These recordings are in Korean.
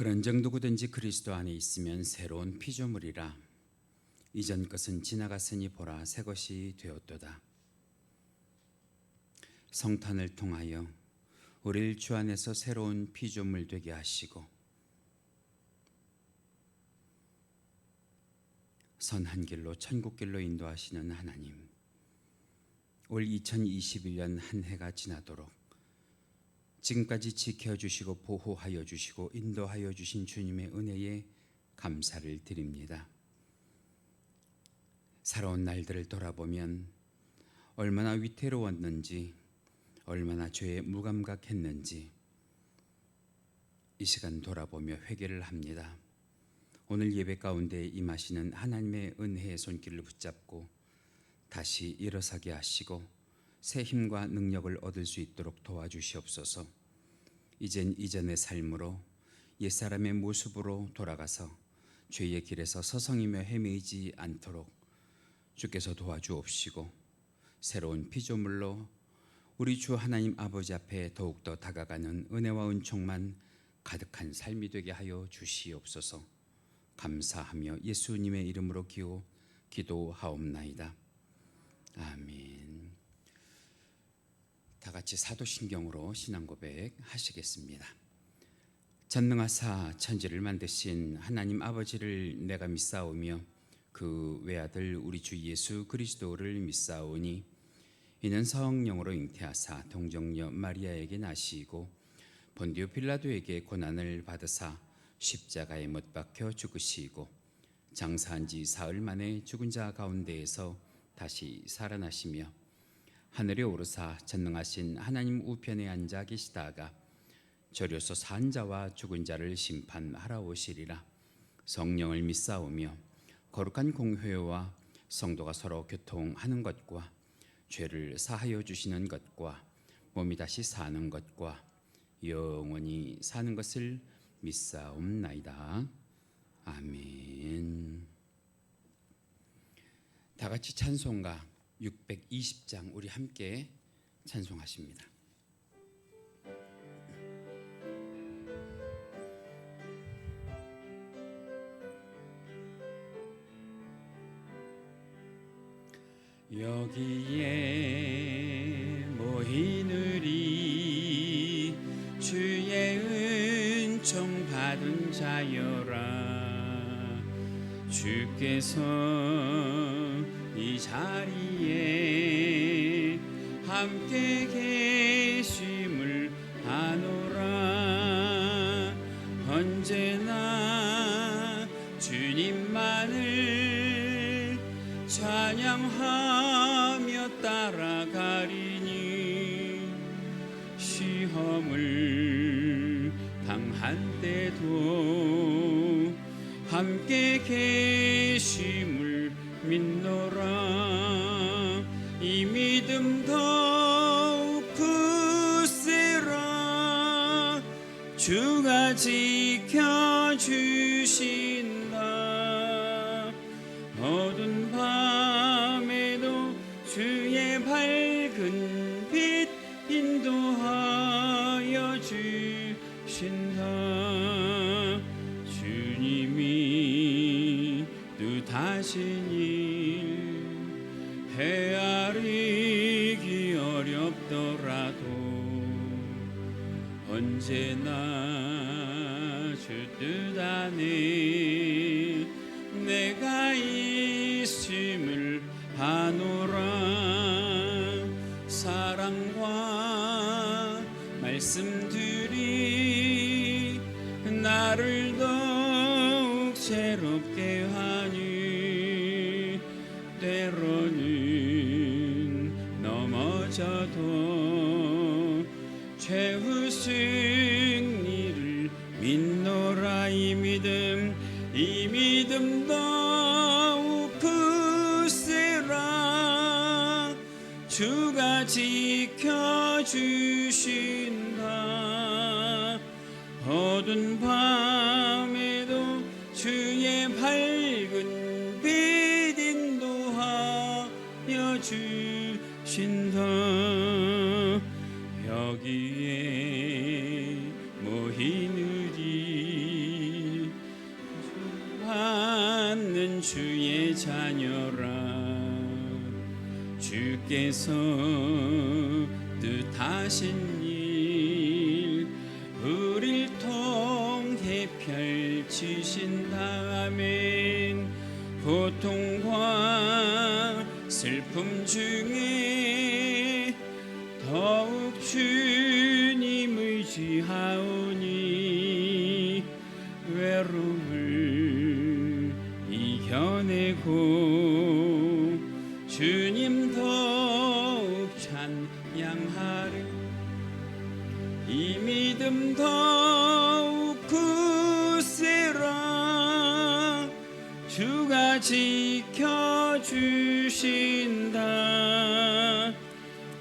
그런즉 누구든지 그리스도 안에 있으면 새로운 피조물이라. 이전 것은 지나갔으니 보라 새 것이 되었도다. 성탄을 통하여 우리를 주 안에서 새로운 피조물 되게 하시고 선한 길로 천국 길로 인도하시는 하나님, 올 2021년 한 해가 지나도록 지금까지 지켜주시고 보호하여 주시고 인도하여 주신 주님의 은혜에 감사를 드립니다. 살아온 날들을 돌아보면 얼마나 위태로웠는지, 얼마나 죄에 무감각했는지 이 시간 돌아보며 회개를 합니다. 오늘 예배 가운데 임하시는 하나님의 은혜의 손길을 붙잡고 다시 일어서게 하시고 새 힘과 능력을 얻을 수 있도록 도와주시옵소서. 이젠 이전의 삶으로 옛사람의 모습으로 돌아가서 죄의 길에서 서성이며 헤매이지 않도록 주께서 도와주옵시고 새로운 피조물로 우리 주 하나님 아버지 앞에 더욱더 다가가는 은혜와 은총만 가득한 삶이 되게 하여 주시옵소서. 감사하며 예수님의 이름으로 기도하옵나이다. 아멘. 다 같이 사도신경으로 신앙 고백 하시겠습니다. 전능하사 천지를 만드신 하나님 아버지를 내가 믿사오며 그 외아들 우리 주 예수 그리스도를 믿사오니 이는 성령으로 잉태하사 동정녀 마리아에게 나시고 본디오 빌라도에게 고난을 받으사 십자가에 못 박혀 죽으시고 장사한 지 사흘 만에 죽은 자 가운데에서 다시 살아나시며 하늘에 오르사 전능하신 하나님 우편에 앉아 계시다가 저려서 산 자와 죽은 자를 심판하러 오시리라. 성령을 믿사오며 거룩한 공회와 성도가 서로 교통하는 것과 죄를 사하여 주시는 것과 몸이 다시 사는 것과 영원히 사는 것을 믿사옵나이다. 아멘. 다 같이 찬송가 620장 우리 함께 찬송하십니다. 여기에 모인 우리 주의 은총 받은 자여라. 주께서 이 자리에 함께 계심을 아노라. 언제나 주님만을 찬양하며 따라가리니 시험을 당한 때도 함께 계심을 믿노라. 이 믿음 더욱 굳세라. 주가 지켜주신다. 어두운 밤에도 주의 밝은 빛 인도하여 주신다. 주님이 뜻하신 일 헤아리기 어렵더라도 언제나 주 뜻 안에 내가 있음을 아노라. 사랑과 말씀들이 나를 더욱 새롭게 하니 때로는 넘어져도 최후 승리를 믿노라. 이 믿음 더욱 굳세라. 주가 지켜주신다. 어두운 밤에도 주의 밝은 빛 인도하여 주신다. 여기에 모인 우리 주의 자녀라. 주께서 뜻하신 일 우릴 통해 펼치신다면 고통과 슬픔 중에 더욱 주님 의지하오니 외로움을 이겨내고 주님 더욱 찬양하리. 이 믿음 더욱 굳세라. 주가 지켜주신다.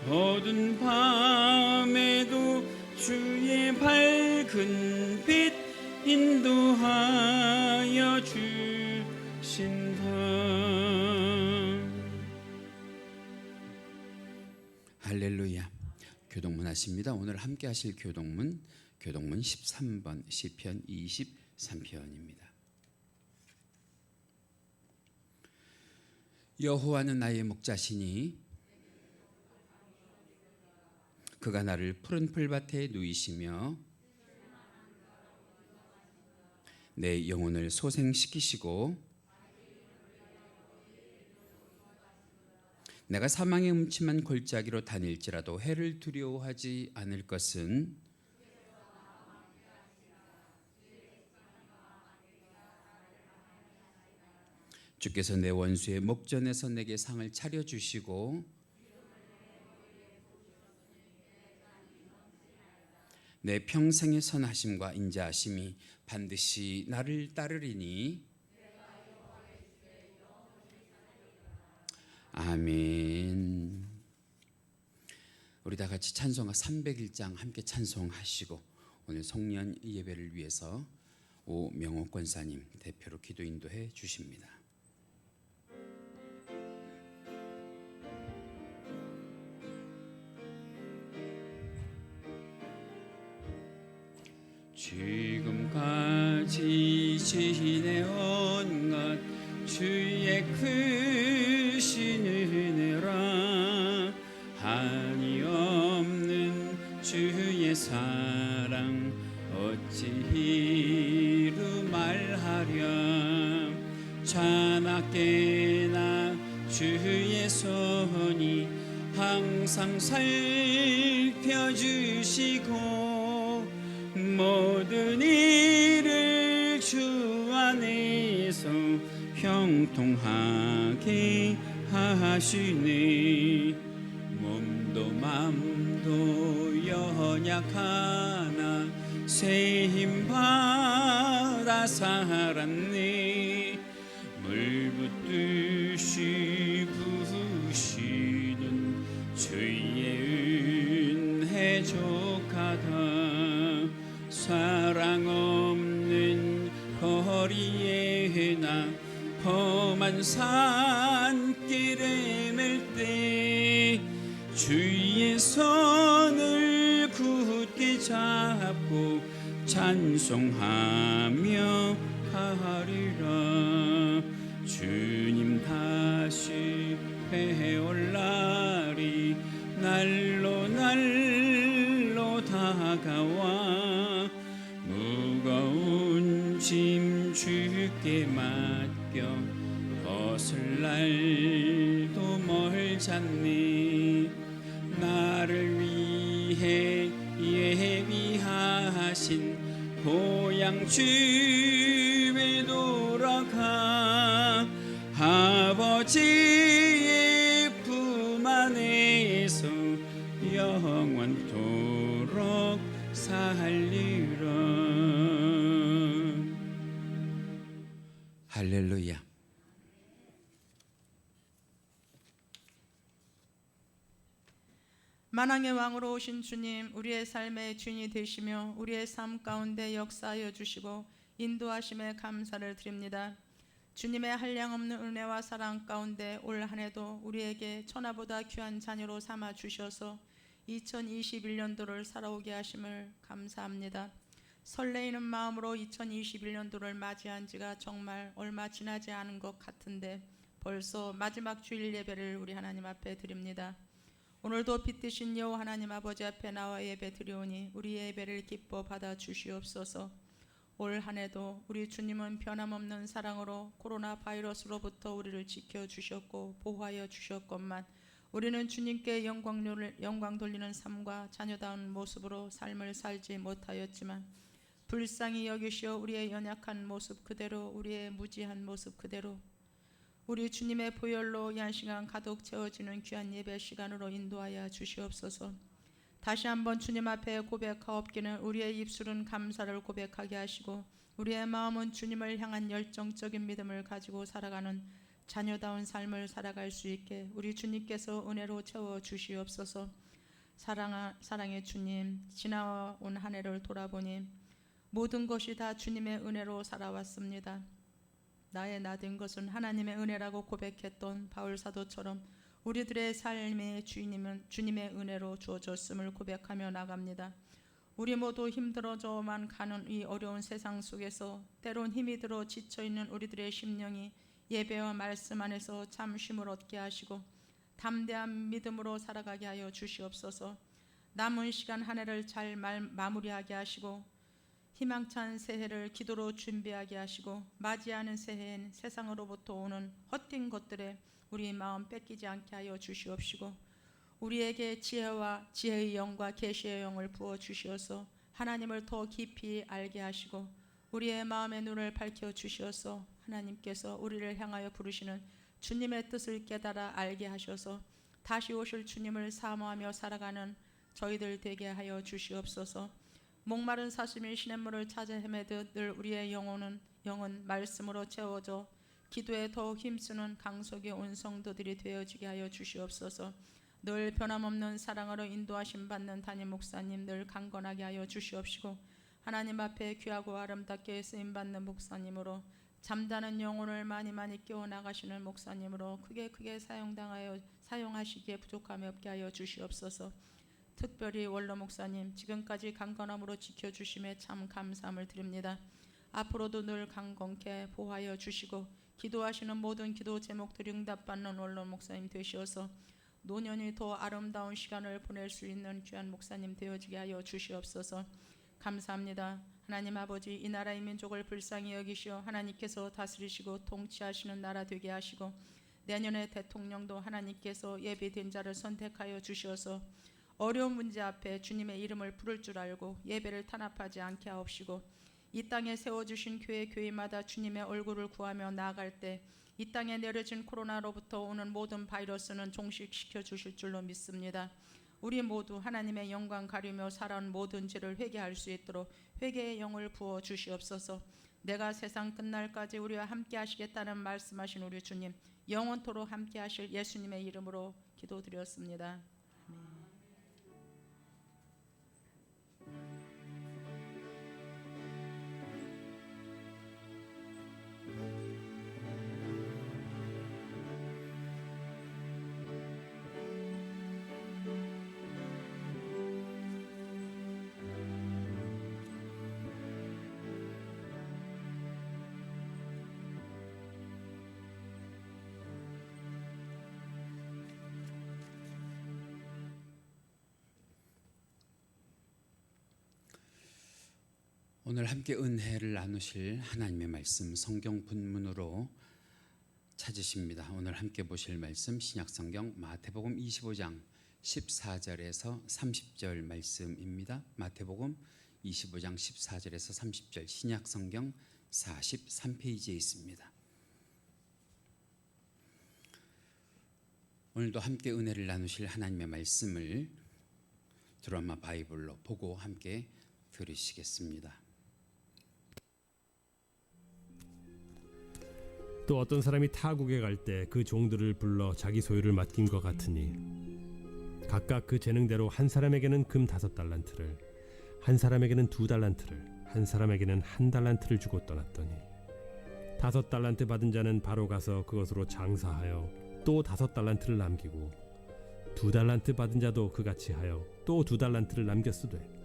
어두운 밤에도 주의 밝은 빛 인도하여 주신다. 할렐루야. 교동문 하십니다. 오늘 함께 하실 교동문 13번 시편 23편입니다. 여호와는 나의 목자시니 그가 나를 푸른 풀밭에 누이시며 내 영혼을 소생시키시고 내가 사망의 음침한 골짜기로 다닐지라도 해를 두려워하지 않을 것은 주께서 내 원수의 목전에서 내게 상을 차려주시고 내 평생의 선하심과 인자하심이 반드시 나를 따르리니. 아멘. 우리 다 같이 찬송가 301장 함께 찬송하시고 오늘 송년 예배를 위해서 오명옥 권사님 대표로 기도 인도해 주십니다. 지금까지 지내온 것 주의 크신 은혜라. 한이 없는 주의 사랑 어찌 이루 말하랴. 자나깨나 주의 손이 항상 살펴주시고 모든 일을 주 안에서 형통하게 하시네. 몸도 맘도 연약하나 새 힘 받아 살았네. 물 붓듯이 부으시는 주의 은혜 족하다. 사랑 없는 거리에 나 험한 산길에 맬 때 주의 손을 굳게 잡고 찬송하며 가리라. 주님 다시 배올 날이 날로 날로 다가와 무거운 짐 주께 맡겨 벗을 날도 멀잖니. 나를 위해 예비하신 고향 집에 돌아가 아버지의 품 안에서 영원토록 살리라. 할렐루야. 만왕의 왕으로 오신 주님, 우리의 삶의 주인이 되시며 우리의 삶 가운데 역사하여 주시고 인도하심에 감사를 드립니다. 주님의 한량없는 은혜와 사랑 가운데 올 한 해도 우리에게 천하보다 귀한 자녀로 삼아 주셔서 2021년도를 살아오게 하심을 감사합니다. 설레이는 마음으로 2021년도를 맞이한 지가 정말 얼마 지나지 않은 것 같은데 벌써 마지막 주일 예배를 우리 하나님 앞에 드립니다. 오늘도 빛드신 여호와 하나님 아버지 앞에 나와 예배 드리오니 우리 예배를 기뻐 받아 주시옵소서. 올 한 해도 우리 주님은 변함없는 사랑으로 코로나 바이러스로부터 우리를 지켜주셨고 보호하여 주셨건만 우리는 주님께 영광 돌리는 삶과 자녀다운 모습으로 삶을 살지 못하였지만 불쌍히 여기시어 우리의 연약한 모습 그대로, 우리의 무지한 모습 그대로 우리 주님의 보혈로 이 한 시간 가득 채워지는 귀한 예배 시간으로 인도하여 주시옵소서. 다시 한번 주님 앞에 고백하옵기는 우리의 입술은 감사를 고백하게 하시고 우리의 마음은 주님을 향한 열정적인 믿음을 가지고 살아가는 자녀다운 삶을 살아갈 수 있게 우리 주님께서 은혜로 채워 주시옵소서. 사랑의 주님, 지나온 한 해를 돌아보니 모든 것이 다 주님의 은혜로 살아왔습니다. 나의 나된 것은 하나님의 은혜라고 고백했던 바울 사도처럼 우리들의 삶의 주인님은 주님의 은혜로 주어졌음을 고백하며 나갑니다. 우리 모두 힘들어져만 가는 이 어려운 세상 속에서 때론 힘이 들어 지쳐있는 우리들의 심령이 예배와 말씀 안에서 참 쉼을 얻게 하시고 담대한 믿음으로 살아가게 하여 주시옵소서. 남은 시간 한 해를 잘 마무리하게 하시고 희망찬 새해를 기도로 준비하게 하시고 맞이하는 새해엔 세상으로부터 오는 헛된 것들에 우리 마음 뺏기지 않게 하여 주시옵시고 우리에게 지혜의 영과 계시의 영을 부어 주시어서 하나님을 더 깊이 알게 하시고 우리의 마음의 눈을 밝혀 주시어서 하나님께서 우리를 향하여 부르시는 주님의 뜻을 깨달아 알게 하셔서 다시 오실 주님을 사모하며 살아가는 저희들 되게 하여 주시옵소서. 목마른 사슴이 시냇물을 찾아 헤매듯 늘 우리의 영은 말씀으로 채워져 기도에 더욱 힘쓰는 강속의 온 성도들이 되어지게 하여 주시옵소서. 늘 변함없는 사랑으로 인도하심 받는 담임 목사님 늘 강건하게 하여 주시옵시고 하나님 앞에 귀하고 아름답게 쓰임받는 목사님으로 잠자는 영혼을 많이 깨워나가시는 목사님으로 크게 사용하시기에 부족함이 없게 하여 주시옵소서. 특별히 원로 목사님 지금까지 강건함으로 지켜주심에 참 감사함을 드립니다. 앞으로도 늘 강건케 보호하여 주시고 기도하시는 모든 기도 제목들이 응답받는 원로 목사님 되시어서 노년이 더 아름다운 시간을 보낼 수 있는 귀한 목사님 되어지게 하여 주시옵소서. 감사합니다. 하나님 아버지, 이 나라의 민족을 불쌍히 여기시어 하나님께서 다스리시고 통치하시는 나라 되게 하시고 내년의 대통령도 하나님께서 예비된 자를 선택하여 주시어서 어려운 문제 앞에 주님의 이름을 부를 줄 알고 예배를 탄압하지 않게 하옵시고 이 땅에 세워주신 교회마다 주님의 얼굴을 구하며 나아갈 때 이 땅에 내려진 코로나로부터 오는 모든 바이러스는 종식시켜 주실 줄로 믿습니다. 우리 모두 하나님의 영광 가리며 살아온 모든 죄를 회개할 수 있도록 회개의 영을 부어 주시옵소서. 내가 세상 끝날까지 우리와 함께 하시겠다는 말씀하신 우리 주님 영원토록 함께 하실 예수님의 이름으로 기도드렸습니다. 오늘 함께 은혜를 나누실 하나님의 말씀 성경 본문으로 찾으십니다. 오늘 함께 보실 말씀 신약성경 마태복음 25장 14절에서 30절 말씀입니다. 마태복음 25장 14절에서 30절 신약성경 43페이지에 있습니다. 오늘도 함께 은혜를 나누실 하나님의 말씀을 드라마 바이블로 보고 함께 들으시겠습니다. 또 어떤 사람이 타국에 갈 때 그 종들을 불러 자기 소유를 맡긴 것 같으니 각각 그 재능대로 한 사람에게는 금 5달란트를, 한 사람에게는 2달란트를, 한 사람에게는 1달란트를 주고 떠났더니 5달란트 받은 자는 바로 가서 그것으로 장사하여 또 5달란트를 남기고 2달란트 받은 자도 그같이 하여 또 2달란트를 남겼으되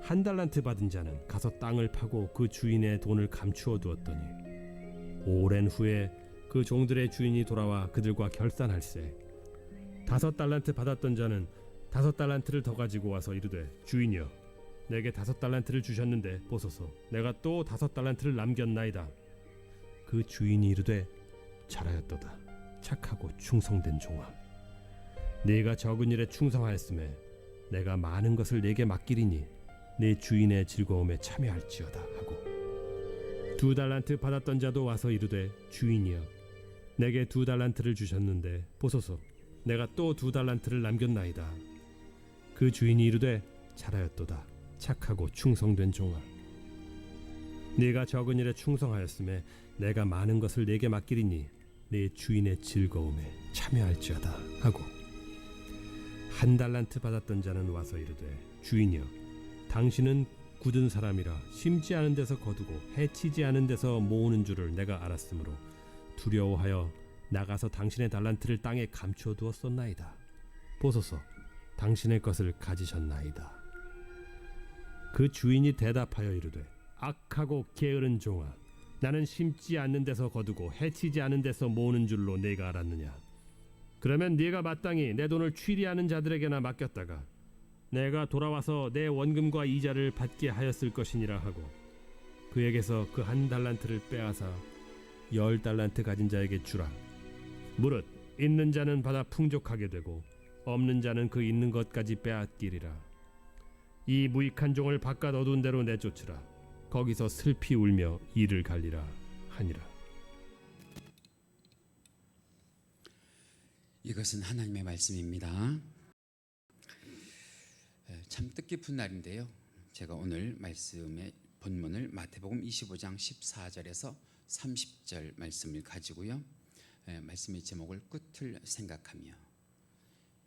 한 달란트 받은 자는 가서 땅을 파고 그 주인의 돈을 감추어 두었더니 오랜 후에 그 종들의 주인이 돌아와 그들과 결산할세. 5달란트 받았던 자는 5달란트를 더 가지고 와서 이르되 주인이여 내게 5달란트를 주셨는데 보소서 내가 또 5달란트를 남겼나이다. 그 주인이 이르되 잘하였도다 착하고 충성된 종아. 네가 적은 일에 충성하였음에 내가 많은 것을 네게 맡기리니 네 주인의 즐거움에 참여할지어다 하고 2달란트 받았던 자도 와서 이르되 주인이여 내게 2달란트를 주셨는데 보소서 내가 또 2달란트를 남겼나이다. 그 주인이 이르되 잘하였도다 착하고 충성된 종아. 네가 적은 일에 충성하였음에 내가 많은 것을 네게 맡기리니 네 주인의 즐거움에 참여할지어다 하고 1달란트 받았던 자는 와서 이르되 주인이여 당신은 굳은 사람이라 심지 않은 데서 거두고 해치지 않은 데서 모으는 줄을 내가 알았으므로 두려워하여 나가서 당신의 달란트를 땅에 감추어 두었었나이다. 보소서 당신의 것을 가지셨나이다. 그 주인이 대답하여 이르되 악하고 게으른 종아 나는 심지 않는 데서 거두고 해치지 않은 데서 모으는 줄로 네가 알았느냐. 그러면 네가 마땅히 내 돈을 취리하는 자들에게나 맡겼다가 내가 돌아와서 내 원금과 이자를 받게 하였을 것이니라 하고 그에게서 그 1달란트를 빼앗아 10달란트 가진 자에게 주라. 무릇 있는 자는 받아 풍족하게 되고 없는 자는 그 있는 것까지 빼앗기리라. 이 무익한 종을 바깥 어두운 데로 내쫓으라. 거기서 슬피 울며 이를 갈리라 하니라. 이것은 하나님의 말씀입니다. 참 뜻깊은 날인데요. 제가 오늘 말씀의 본문을 마태복음 25장 14절에서 30절 말씀을 가지고요. 말씀의 제목을 끝을 생각하며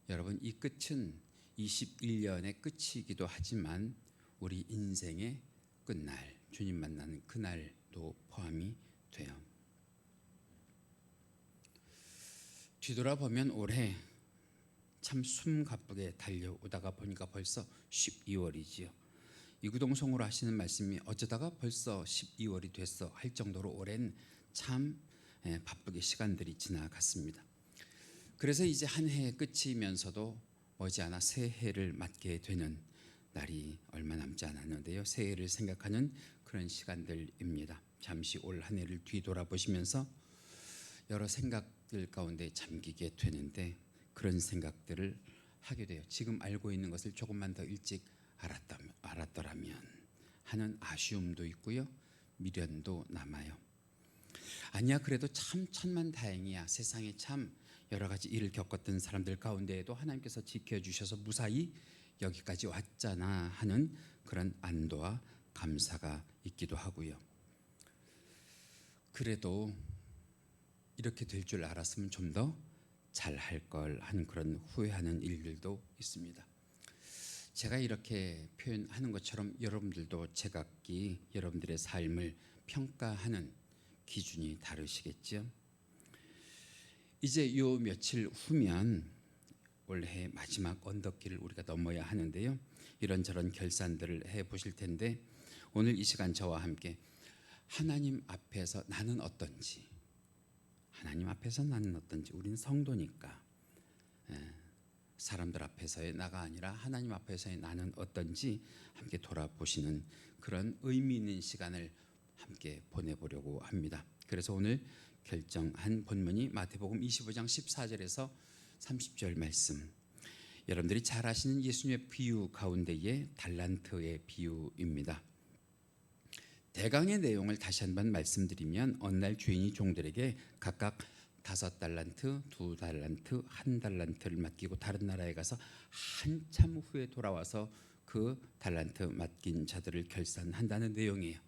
여러분 이 끝은 21년의 끝이기도 하지만 우리 인생의 끝날 주님 만나는 그날도 포함이 돼요. 뒤돌아보면 올해 참 숨가쁘게 달려오다가 보니까 벌써 12월이지요. 이구동성으로 하시는 말씀이 어쩌다가 벌써 12월이 됐어 할 정도로 올해는 참 바쁘게 시간들이 지나갔습니다. 그래서 이제 한 해의 끝이면서도 머지않아 새해를 맞게 되는 날이 얼마 남지 않았는데요. 새해를 생각하는 그런 시간들입니다. 잠시 올 한 해를 뒤돌아보시면서 여러 생각들 가운데 잠기게 되는데 그런 생각들을 하게 돼요. 지금 알고 있는 것을 조금만 더 일찍 알았더라면 하는 아쉬움도 있고요. 미련도 남아요. 아니야 그래도 참 천만다행이야. 세상에 참 여러 가지 일을 겪었던 사람들 가운데에도 하나님께서 지켜주셔서 무사히 여기까지 왔잖아 하는 그런 안도와 감사가 있기도 하고요. 그래도 이렇게 될 줄 알았으면 좀 더 잘할 걸 하는 그런 후회하는 일들도 있습니다. 제가 이렇게 표현하는 것처럼 여러분들도 제각기 여러분들의 삶을 평가하는 기준이 다르시겠죠. 이제 요 며칠 후면 올해 마지막 언덕길을 우리가 넘어야 하는데요. 이런저런 결산들을 해보실 텐데 오늘 이 시간 저와 함께 하나님 앞에서 나는 어떤지, 하나님 앞에서 나는 어떤지, 우리는 성도니까 사람들 앞에서의 나가 아니라 하나님 앞에서의 나는 어떤지 함께 돌아보시는 그런 의미 있는 시간을 함께 보내보려고 합니다. 그래서 오늘 결정한 본문이 마태복음 25장 14절에서 30절 말씀, 여러분들이 잘 아시는 예수님의 비유 가운데의 달란트의 비유입니다. 대강의 내용을 다시 한번 말씀드리면 어느 날 주인이 종들에게 각각 5달란트, 2달란트, 1달란트를 맡기고 다른 나라에 가서 한참 후에 돌아와서 그 달란트 맡긴 자들을 결산한다는 내용이에요.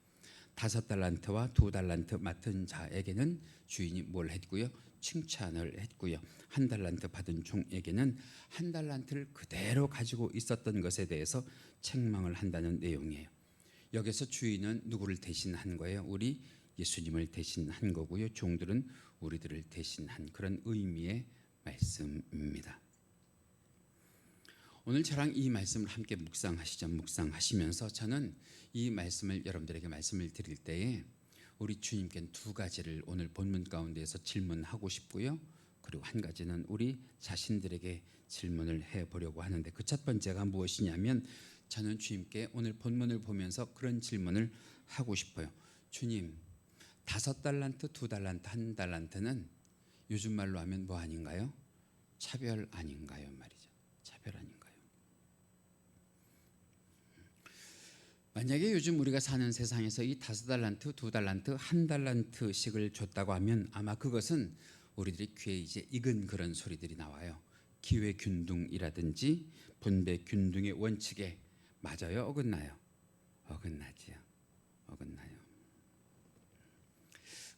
5달란트와 2달란트 맡은 자에게는 주인이 뭘 했고요? 칭찬을 했고요. 1달란트 받은 종에게는 1달란트를 그대로 가지고 있었던 것에 대해서 책망을 한다는 내용이에요. 여기서 주인은 누구를 대신한 거예요? 우리 예수님을 대신한 거고요. 종들은 우리들을 대신한 그런 의미의 말씀입니다. 오늘 저랑 이 말씀을 함께 묵상하시면서 저는 이 말씀을 여러분들에게 말씀을 드릴 때에 우리 주님께 두 가지를 오늘 본문 가운데에서 질문하고 싶고요. 그리고 한 가지는 우리 자신들에게 질문을 해보려고 하는데, 그 첫 번째가 무엇이냐면 저는 주님께 오늘 본문을 보면서 그런 질문을 하고 싶어요. 주님, 5달란트, 2달란트, 1달란트는 요즘 말로 하면 뭐 아닌가요? 차별 아닌가요? 말이죠. 차별 아닌가요? 만약에 요즘 우리가 사는 세상에서 이 5달란트, 2달란트, 1달란트씩을 줬다고 하면 아마 그것은 우리들이 귀에 이제 익은 그런 소리들이 나와요. 기회균등이라든지 분배균등의 원칙에 맞아요? 어긋나요? 어긋나지요. 어긋나요.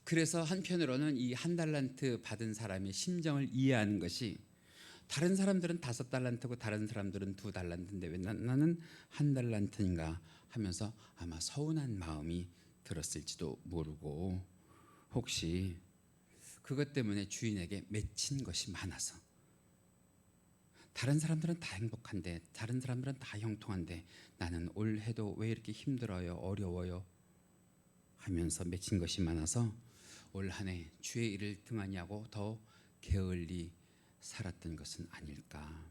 그래서 한편으로는 이 1달란트 받은 사람의 심정을 이해하는 것이, 다른 사람들은 5달란트고 다른 사람들은 2달란트인데 왜 나는 1달란트인가 하면서 아마 서운한 마음이 들었을지도 모르고, 혹시 그것 때문에 주인에게 맺힌 것이 많아서, 다른 사람들은 다 행복한데, 다른 사람들은 다 형통한데 나는 올해도 왜 이렇게 힘들어요, 어려워요 하면서 맺힌 것이 많아서 올 한 해 주의 일을 등한히 하고 더 게을리 살았던 것은 아닐까.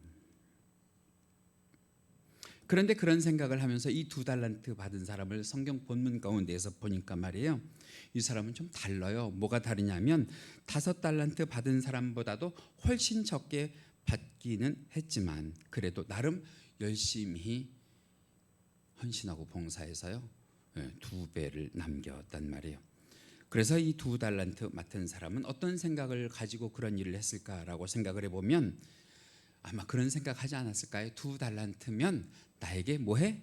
그런데 그런 생각을 하면서 이 2달란트 받은 사람을 성경 본문 가운데에서 보니까 말이에요, 이 사람은 좀 달라요. 뭐가 다르냐면 5달란트 받은 사람보다도 훨씬 적게 받기는 했지만 그래도 나름 열심히 헌신하고 봉사해서요, 2배를 남겼단 말이에요. 그래서 이 2달란트 맡은 사람은 어떤 생각을 가지고 그런 일을 했을까라고 생각을 해보면 아마 그런 생각하지 않았을까요? 2달란트면 나에게 뭐해?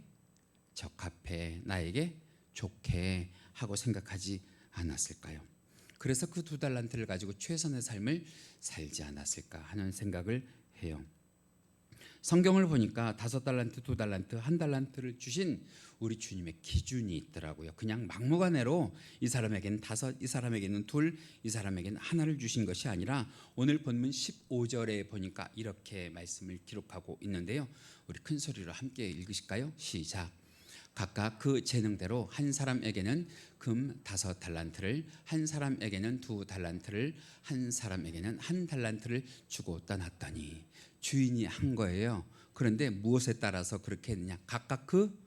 적합해, 나에게 좋게 하고 생각하지 않았을까요? 그래서 그 2달란트를 가지고 최선의 삶을 살지 않았을까 하는 생각을 해요. 성경을 보니까 5달란트, 2달란트, 1달란트를 주신 우리 주님의 기준이 있더라고요. 그냥 막무가내로 이 사람에게는 5, 이 사람에게는 2, 이 사람에게는 1를 주신 것이 아니라 오늘 본문 15절에 보니까 이렇게 말씀을 기록하고 있는데요. 우리 큰 소리로 함께 읽으실까요? 시작. 각각 그 재능대로 한 사람에게는 금 5달란트를, 한 사람에게는 2달란트를, 한 사람에게는 1달란트를 주고 떠났더니, 주인이 한 거예요. 그런데 무엇에 따라서 그렇게 했느냐? 각각 그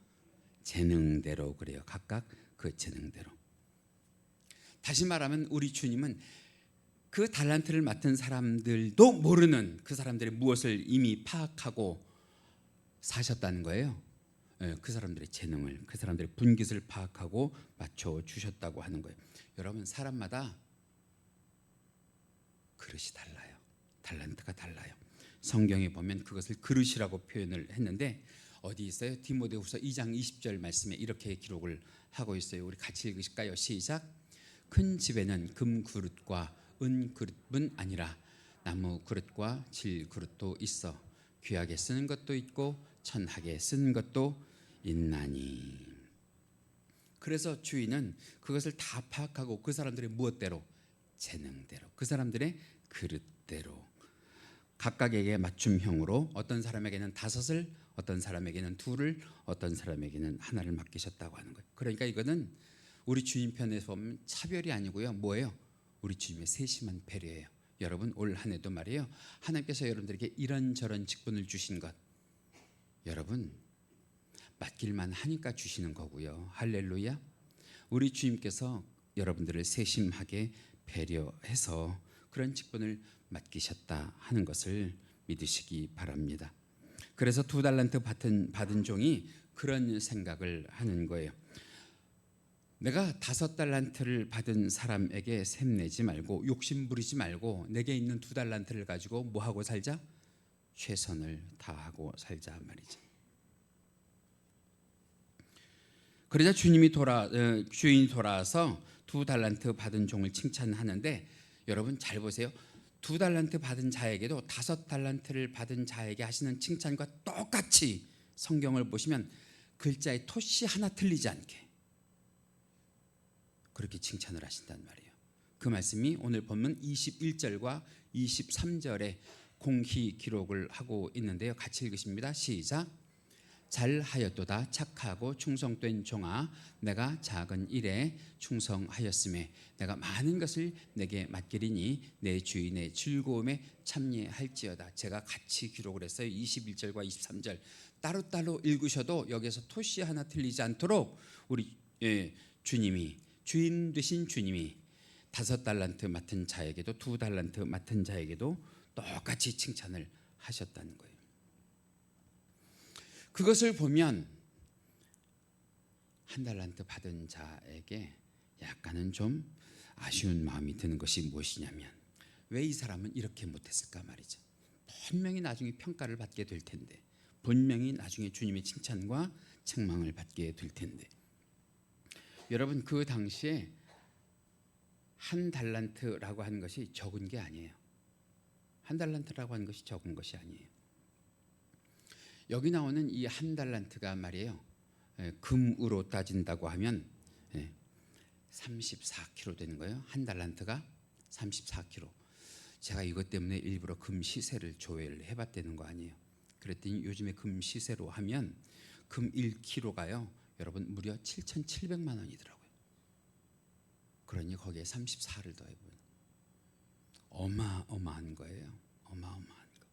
재능대로. 그래요. 각각 그 재능대로. 다시 말하면 우리 주님은 그 달란트를 맡은 사람들도 모르는 그 사람들의 무엇을 이미 파악하고 사셨다는 거예요. 그 사람들의 재능을, 그 사람들의 분깃을 파악하고 맞춰 주셨다고 하는 거예요. 여러분, 사람마다 그릇이 달라요. 달란트가 달라요. 성경에 보면 그것을 그릇이라고 표현을 했는데 어디 있어요? 디모데후서 2장 20절 말씀에 이렇게 기록을 하고 있어요. 우리 같이 읽으실까요? 시작. 큰 집에는 금 그릇과 은 그릇뿐 아니라 나무 그릇과 질 그릇도 있어 귀하게 쓰는 것도 있고 천하게 쓰는 것도 있나니. 그래서 주인은 그것을 다 파악하고 그 사람들의 무엇대로? 재능대로, 그 사람들의 그릇대로 각각에게 맞춤형으로 어떤 사람에게는 5을, 어떤 사람에게는 2를, 어떤 사람에게는 1를 맡기셨다고 하는 거예요. 그러니까 이거는 우리 주님 편에서 보면 차별이 아니고요. 뭐예요? 우리 주님의 세심한 배려예요. 여러분, 올 한 해도 말이에요, 하나님께서 여러분들에게 이런저런 직분을 주신 것 여러분 맡길만 하니까 주시는 거고요. 할렐루야. 우리 주님께서 여러분들을 세심하게 배려해서 그런 직분을 맡기셨다 하는 것을 믿으시기 바랍니다. 그래서 2달란트 받은 종이 그런 생각을 하는 거예요. 내가 5달란트를 받은 사람에게 샘내지 말고 욕심 부리지 말고 내게 있는 2달란트를 가지고 뭐하고 살자? 최선을 다하고 살자 말이죠. 그러자 주인이 돌아와서 2달란트 받은 종을 칭찬하는데, 여러분 잘 보세요. 2달란트 받은 자에게도 5달란트를 받은 자에게 하시는 칭찬과 똑같이 성경을 보시면 글자의 토시 하나 틀리지 않게 그렇게 칭찬을 하신단 말이에요. 그 말씀이 오늘 본문 21절과 23절에 공히 기록을 하고 있는데요. 같이 읽으십니다. 시작. 잘하였도다 착하고 충성된 종아, 내가 작은 일에 충성하였음에 내가 많은 것을 내게 맡기리니 내 주인의 즐거움에 참여할지어다. 제가 같이 기록을 했어요. 21절과 23절 따로따로 읽으셔도 여기서 토시 하나 틀리지 않도록 우리 주님이, 주인 되신 주님이 5달란트 맡은 자에게도 2달란트 맡은 자에게도 똑같이 칭찬을 하셨다는 거예요. 그것을 보면 1달란트 받은 자에게 약간은 좀 아쉬운 마음이 드는 것이 무엇이냐면, 왜 이 사람은 이렇게 못했을까 말이죠. 분명히 나중에 평가를 받게 될 텐데, 분명히 나중에 주님의 칭찬과 책망을 받게 될 텐데, 여러분 그 당시에 1달란트라고 하는 것이 적은 게 아니에요. 1달란트라고 하는 것이 적은 것이 아니에요. 여기 나오는 이 1달란트가 말이에요, 금으로 따진다고 하면 34kg 되는 거예요. 1달란트가 34kg. 제가 이것 때문에 일부러 금 시세를 조회를 해봤다는 거 아니에요. 그랬더니 요즘에 금 시세로 하면 금 1kg가요 여러분 무려 7,700만 원이더라고요. 그러니 거기에 34를 더해보면 어마어마한 거예요. 어마어마한 거.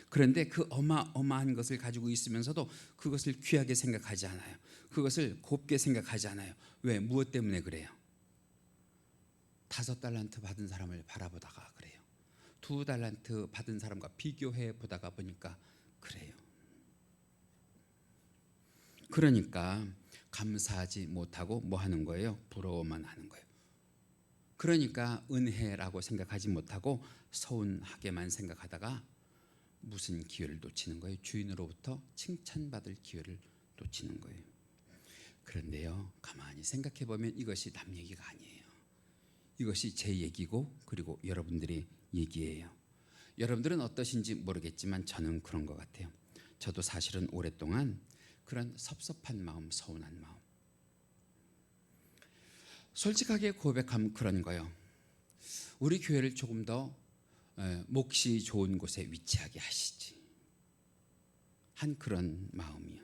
그런데 그 어마어마한 것을 가지고 있으면서도 그것을 귀하게 생각하지 않아요. 그것을 곱게 생각하지 않아요. 왜? 무엇 때문에 그래요? 5달란트 받은 사람을 바라보다가 그래요. 2달란트 받은 사람과 비교해 보다가 보니까 그래요. 그러니까 감사하지 못하고 뭐 하는 거예요? 부러워만 하는 거예요. 그러니까 은혜라고 생각하지 못하고 서운하게만 생각하다가 무슨 기회를 놓치는 거예요? 주인으로부터 칭찬받을 기회를 놓치는 거예요. 그런데요, 가만히 생각해 보면 이것이 남 얘기가 아니에요. 이것이 제 얘기고 그리고 여러분들의 얘기예요. 여러분들은 어떠신지 모르겠지만 저는 그런 것 같아요. 저도 사실은 오랫동안 그런 섭섭한 마음, 서운한 마음, 솔직하게 고백하면 그런 거예요. 우리 교회를 조금 더 몫이 좋은 곳에 위치하게 하시지, 한 그런 마음이요.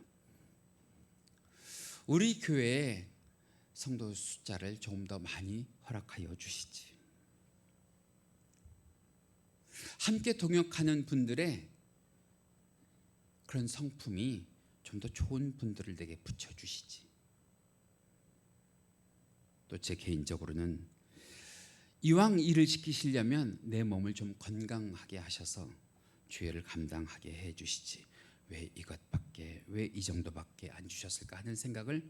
우리 교회에 성도 숫자를 조금 더 많이 허락하여 주시지, 함께 동역하는 분들의 그런 성품이 좀 더 좋은 분들을 내게 붙여주시지. 또 제 개인적으로는 이왕 일을 시키시려면 내 몸을 좀 건강하게 하셔서 죄를 감당하게 해주시지, 왜 이것밖에, 왜 이 정도밖에 안 주셨을까 하는 생각을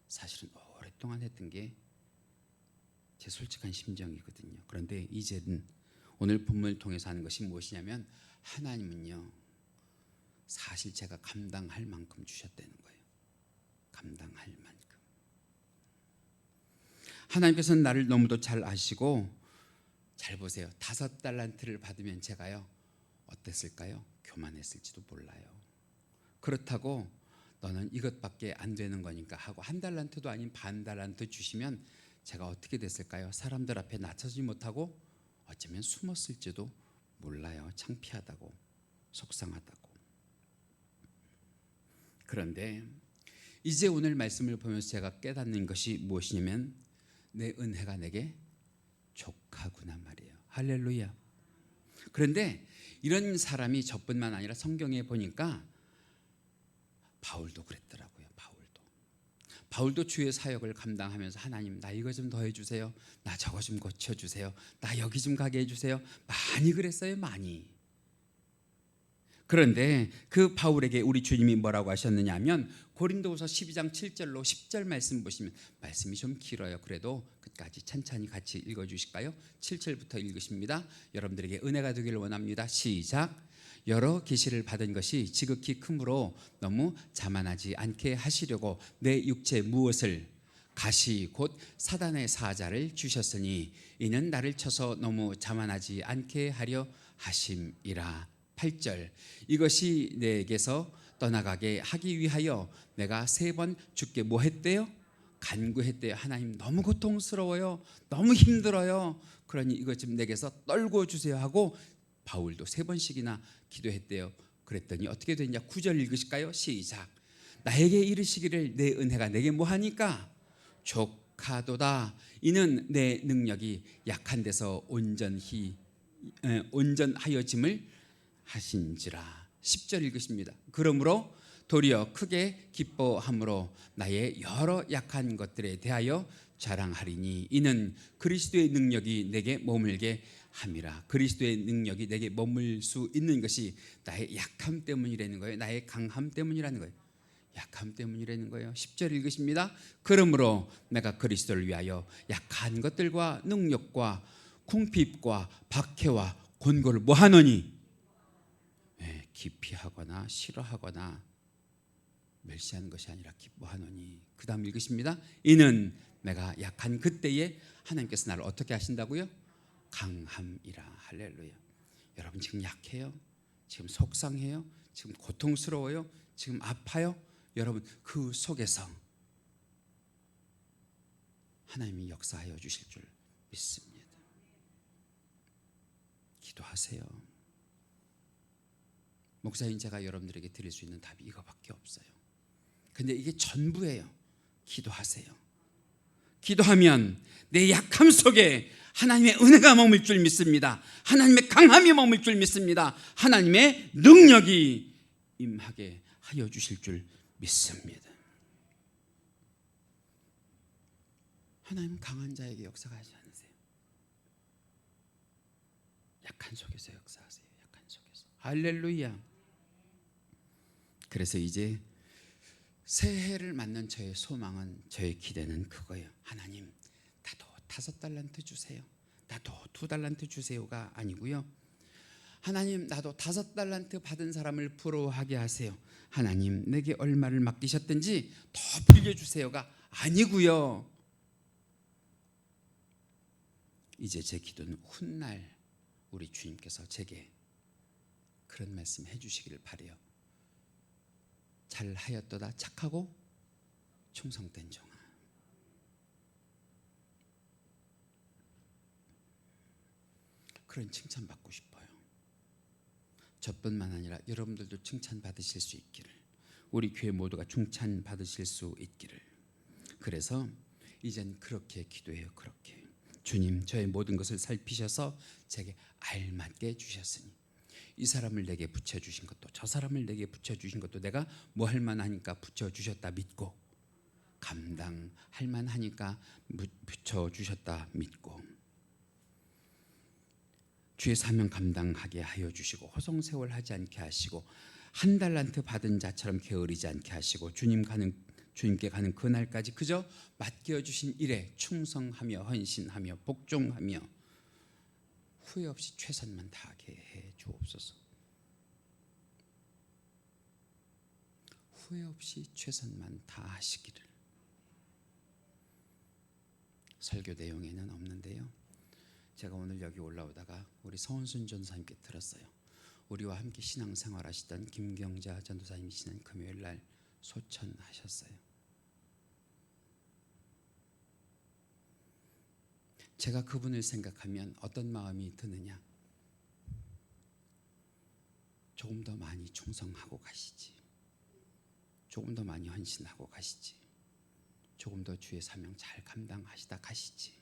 사실은 오랫동안 했던 게 제 솔직한 심정이거든요. 그런데 이제는 오늘 본문을 통해서 하는 것이 무엇이냐면, 하나님은요 사실 제가 감당할 만큼 주셨다는 거예요. 감당할 만큼. 하나님께서는 나를 너무도 잘 아시고, 잘 보세요. 5달란트를 받으면 제가요 어땠을까요? 교만했을지도 몰라요. 그렇다고 너는 이것밖에 안 되는 거니까 하고 1달란트도 아닌 반달란트 주시면 제가 어떻게 됐을까요? 사람들 앞에 나서지 못하고 어쩌면 숨었을지도 몰라요. 창피하다고, 속상하다고. 그런데 이제 오늘 말씀을 보면서 제가 깨닫는 것이 무엇이냐면, 내 은혜가 내게 족하구나 말이에요. 할렐루야. 그런데 이런 사람이 저뿐만 아니라 성경에 보니까 바울도 그랬더라고요. 바울도 주의 사역을 감당하면서 하나님 나 이거 좀 더 해주세요, 나 저거 좀 고쳐주세요, 나 여기 좀 가게 해주세요, 많이 그랬어요. 많이. 그런데 그 바울에게 우리 주님이 뭐라고 하셨느냐 하면, 고린도후서 12장 7절로 10절 말씀 보시면, 말씀이 좀 길어요. 그래도 끝까지 천천히 같이 읽어주실까요? 7절부터 읽으십니다. 여러분들에게 은혜가 되기를 원합니다. 시작. 여러 계시를 받은 것이 지극히 크므로 너무 자만하지 않게 하시려고 내 육체 무엇을, 가시 곧 사단의 사자를 주셨으니 이는 나를 쳐서 너무 자만하지 않게 하려 하심이라. 8절. 이것이 내게서 떠나가게 하기 위하여 내가 3번 주께 뭐 했대요? 간구했대요. 하나님 너무 고통스러워요, 너무 힘들어요, 그러니 이것 좀 내게서 떨고 주세요 하고 바울도 3번씩이나 기도했대요. 그랬더니 어떻게 됐냐? 9절 읽으실까요? 시작. 나에게 이르시기를 내 은혜가 내게 뭐하니까 족하도다. 이는 내 능력이 약한 데서 온전하여짐을 하신지라. 10절 읽으십니다. 그러므로 도리어 크게 기뻐함으로 나의 여러 약한 것들에 대하여 자랑하리니 이는 그리스도의 능력이 내게 머물게 함이라. 그리스도의 능력이 내게 머물 수 있는 것이 나의 약함 때문이라는 거예요. 나의 강함 때문이라는 거예요. 약함 때문이라는 거예요. 10절 읽으십니다. 그러므로 내가 그리스도를 위하여 약한 것들과 능력과 궁핍과 박해와 곤고를 뭐하노니? 기피하거나 싫어하거나 멸시하는 것이 아니라 기뻐하노니. 그 다음 읽으십니다. 이는 내가 약한 그때에 하나님께서 나를 어떻게 하신다고요? 강함이라. 할렐루야. 여러분 지금 약해요? 지금 속상해요? 지금 고통스러워요? 지금 아파요? 여러분 그 속에서 하나님이 역사하여 주실 줄 믿습니다. 기도하세요. 목사님, 제가 여러분들에게 드릴 수 있는 답이 이거밖에 없어요. 근데 이게 전부예요. 기도하세요. 기도하면 내 약함 속에 하나님의 은혜가 머물 줄 믿습니다. 하나님의 강함이 머물 줄 믿습니다. 하나님의 능력이 임하게 하여 주실 줄 믿습니다. 하나님은 강한 자에게 역사하지 않으세요. 약한 속에서 역사하세요. 약한 속에서. 할렐루야. 그래서 이제 새해를 맞는 저의 소망은, 저의 기대는 그거예요. 하나님, 나도 5달란트 주세요. 나도 2달란트 주세요가 아니고요. 하나님, 나도 5달란트 받은 사람을 부러워하게 하세요. 하나님, 내게 얼마를 맡기셨든지 더 빌려주세요가 아니고요. 이제 제 기도는 훗날 우리 주님께서 제게 그런 말씀 해주시기를 바라요. 잘하였도다 착하고 충성된 종아. 그런 칭찬 받고 싶어요. 저뿐만 아니라 여러분들도 칭찬 받으실 수 있기를, 우리 교회 모두가 칭찬 받으실 수 있기를. 그래서 이젠 그렇게 기도해요. 그렇게 주님, 저의 모든 것을 살피셔서 제게 알맞게 주셨으니 이 사람을 내게 붙여주신 것도 저 사람을 내게 붙여주신 것도 내가 뭐 할 만하니까 붙여주셨다 믿고, 감당할 만하니까 붙여주셨다 믿고, 주의 사명 감당하게 하여 주시고 허송세월하지 않게 하시고 1달란트 받은 자처럼 게으르지 않게 하시고 주님께 가는 그날까지 그저 맡겨주신 일에 충성하며 헌신하며 복종하며 후회 없이 최선만 다하게 해 주옵소서. 후회 없이 최선만 다하시기를. 설교 내용에는 없는데요, 제가 오늘 여기 올라오다가 우리 서원순 전도사님께 들었어요. 우리와 함께 신앙생활 하시던 김경자 전도사님이 지난 금요일 날 소천하셨어요. 제가 그분을 생각하면 어떤 마음이 드느냐? 조금 더 많이 충성하고 가시지, 조금 더 많이 헌신하고 가시지, 조금 더 주의 사명 잘 감당하시다 가시지,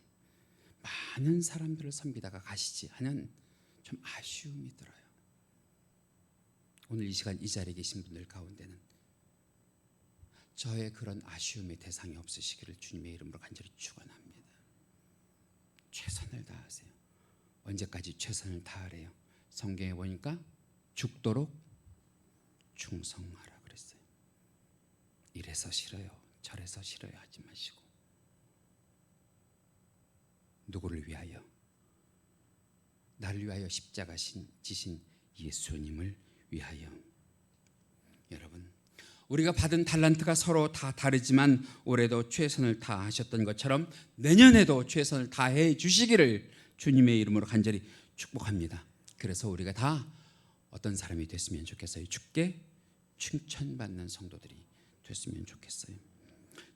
많은 사람들을 섬기다가 가시지 하는 좀 아쉬움이 들어요. 오늘 이 시간 이 자리에 계신 분들 가운데는 저의 그런 아쉬움의 대상이 없으시기를 주님의 이름으로 간절히 축원합니다. 최선을 다하세요. 언제까지 최선을 다하래요? 성경에 보니까 죽도록 충성하라 그랬어요. 이래서 싫어요, 저래서 싫어요 하지 마시고, 누구를 위하여? 나를 위하여 십자가 지신 예수님을 위하여. 여러분, 우리가 받은 달란트가 서로 다 다르지만 올해도 최선을 다하셨던 것처럼 내년에도 최선을 다해 주시기를 주님의 이름으로 간절히 축복합니다. 그래서 우리가 다 어떤 사람이 됐으면 좋겠어요? 주께 칭찬받는 성도들이 됐으면 좋겠어요.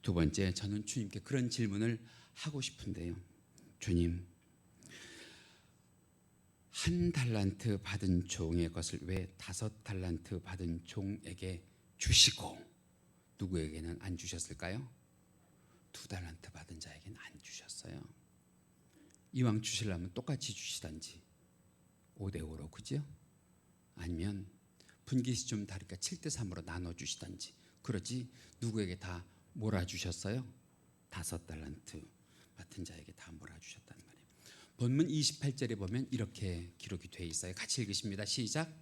두 번째, 저는 주님께 그런 질문을 하고 싶은데요. 주님, 한 달란트 받은 종의 것을 왜 5달란트 받은 종에게 주시고 누구에게는 안 주셨을까요? 2달란트 받은 자에게는 안 주셨어요. 이왕 주시려면 똑같이 주시던지 5대5로, 그죠? 아니면 분깃이 좀 다르니까 7대3으로 나눠주시던지, 그러지 누구에게 다 몰아주셨어요? 5달란트 맡은 자에게 다 몰아주셨다는 말이에요. 본문 28절에 보면 이렇게 기록이 되어 있어요. 같이 읽으십니다. 시작.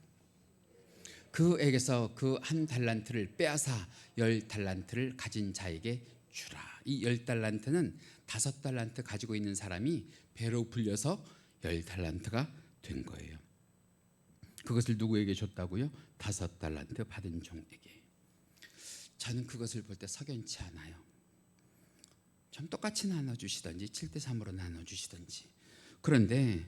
그에게서 그 1달란트를 빼앗아 10달란트를 가진 자에게 주라. 이 10달란트는 5달란트 가지고 있는 사람이 배로 불려서 10달란트가 된 거예요. 그것을 누구에게 줬다고요? 5달란트 받은 종에게. 저는 그것을 볼 때 석연치 않아요. 좀 똑같이 나눠주시든지 7대3으로 나눠주시든지. 그런데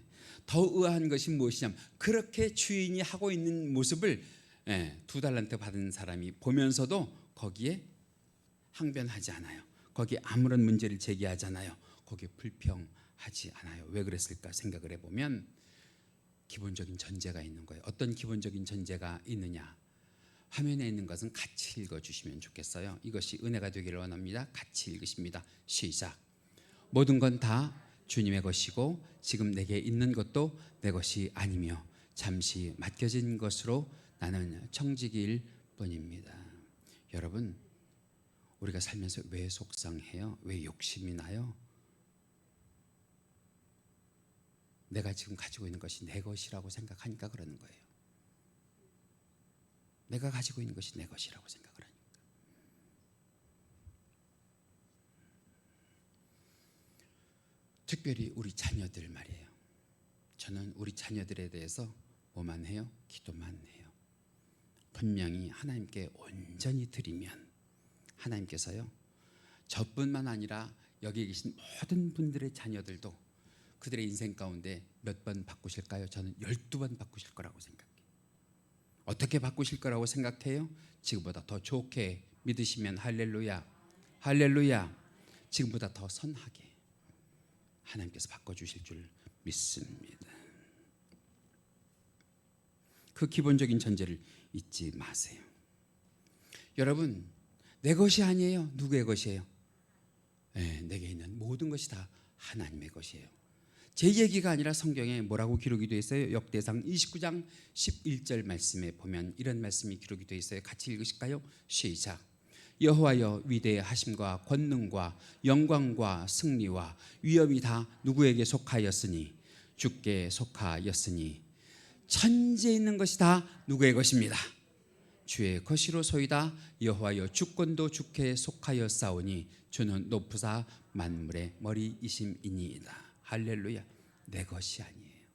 더 의아한 것이 무엇이냐면 그렇게 주인이 하고 있는 모습을 2달란트 받은 사람이 보면서도 거기에 항변하지 않아요. 거기에 아무런 문제를 제기하지 않아요. 거기에 불평하지 않아요. 왜 그랬을까 생각을 해보면 기본적인 전제가 있는 거예요. 어떤 기본적인 전제가 있느냐? 화면에 있는 것은 같이 읽어주시면 좋겠어요. 이것이 은혜가 되기를 원합니다. 같이 읽으십니다. 시작. 모든 건 다 주님의 것이고 지금 내게 있는 것도 내 것이 아니며 잠시 맡겨진 것으로 나는 청지기일 뿐입니다. 여러분, 우리가 살면서 왜 속상해요? 왜 욕심이 나요? 내가 지금 가지고 있는 것이 내 것이라고 생각하니까 그러는 거예요. 내가 가지고 있는 것이 내 것이라고 생각을 하니까. 특별히 우리 자녀들 말이에요. 저는 우리 자녀들에 대해서 뭐만 해요? 기도만 해요. 분명히 하나님께 온전히 드리면 하나님께서요, 저뿐만 아니라 여기 계신 모든 분들의 자녀들도 그들의 인생 가운데 몇 번 바꾸실까요? 저는 12번 바꾸실 거라고 생각해요. 어떻게 바꾸실 거라고 생각해요? 지금보다 더 좋게 믿으시면 할렐루야, 할렐루야. 지금보다 더 선하게 하나님께서 바꿔주실 줄 믿습니다. 그 기본적인 전제를 잊지 마세요. 여러분, 내 것이 아니에요. 누구의 것이에요? 내게 있는 모든 것이 다 하나님의 것이에요. 제 얘기가 아니라 성경에 뭐라고 기록이 되어 있어요? 역대상 29장 11절 말씀에 보면 이런 말씀이 기록이 되어 있어요. 같이 읽으실까요? 시작. 여호와여, 위대하심과 권능과 영광과 승리와 위엄이 다 누구에게 속하였으니? 주께 속하였으니 천지에 있는 것이 다 누구의 것입니다? 주의 것이로소이다. 여호와여, 주권도 주께 속하였사오니 주는 높으사 만물의 머리이심이니이다. 할렐루야. 내 것이 아니에요.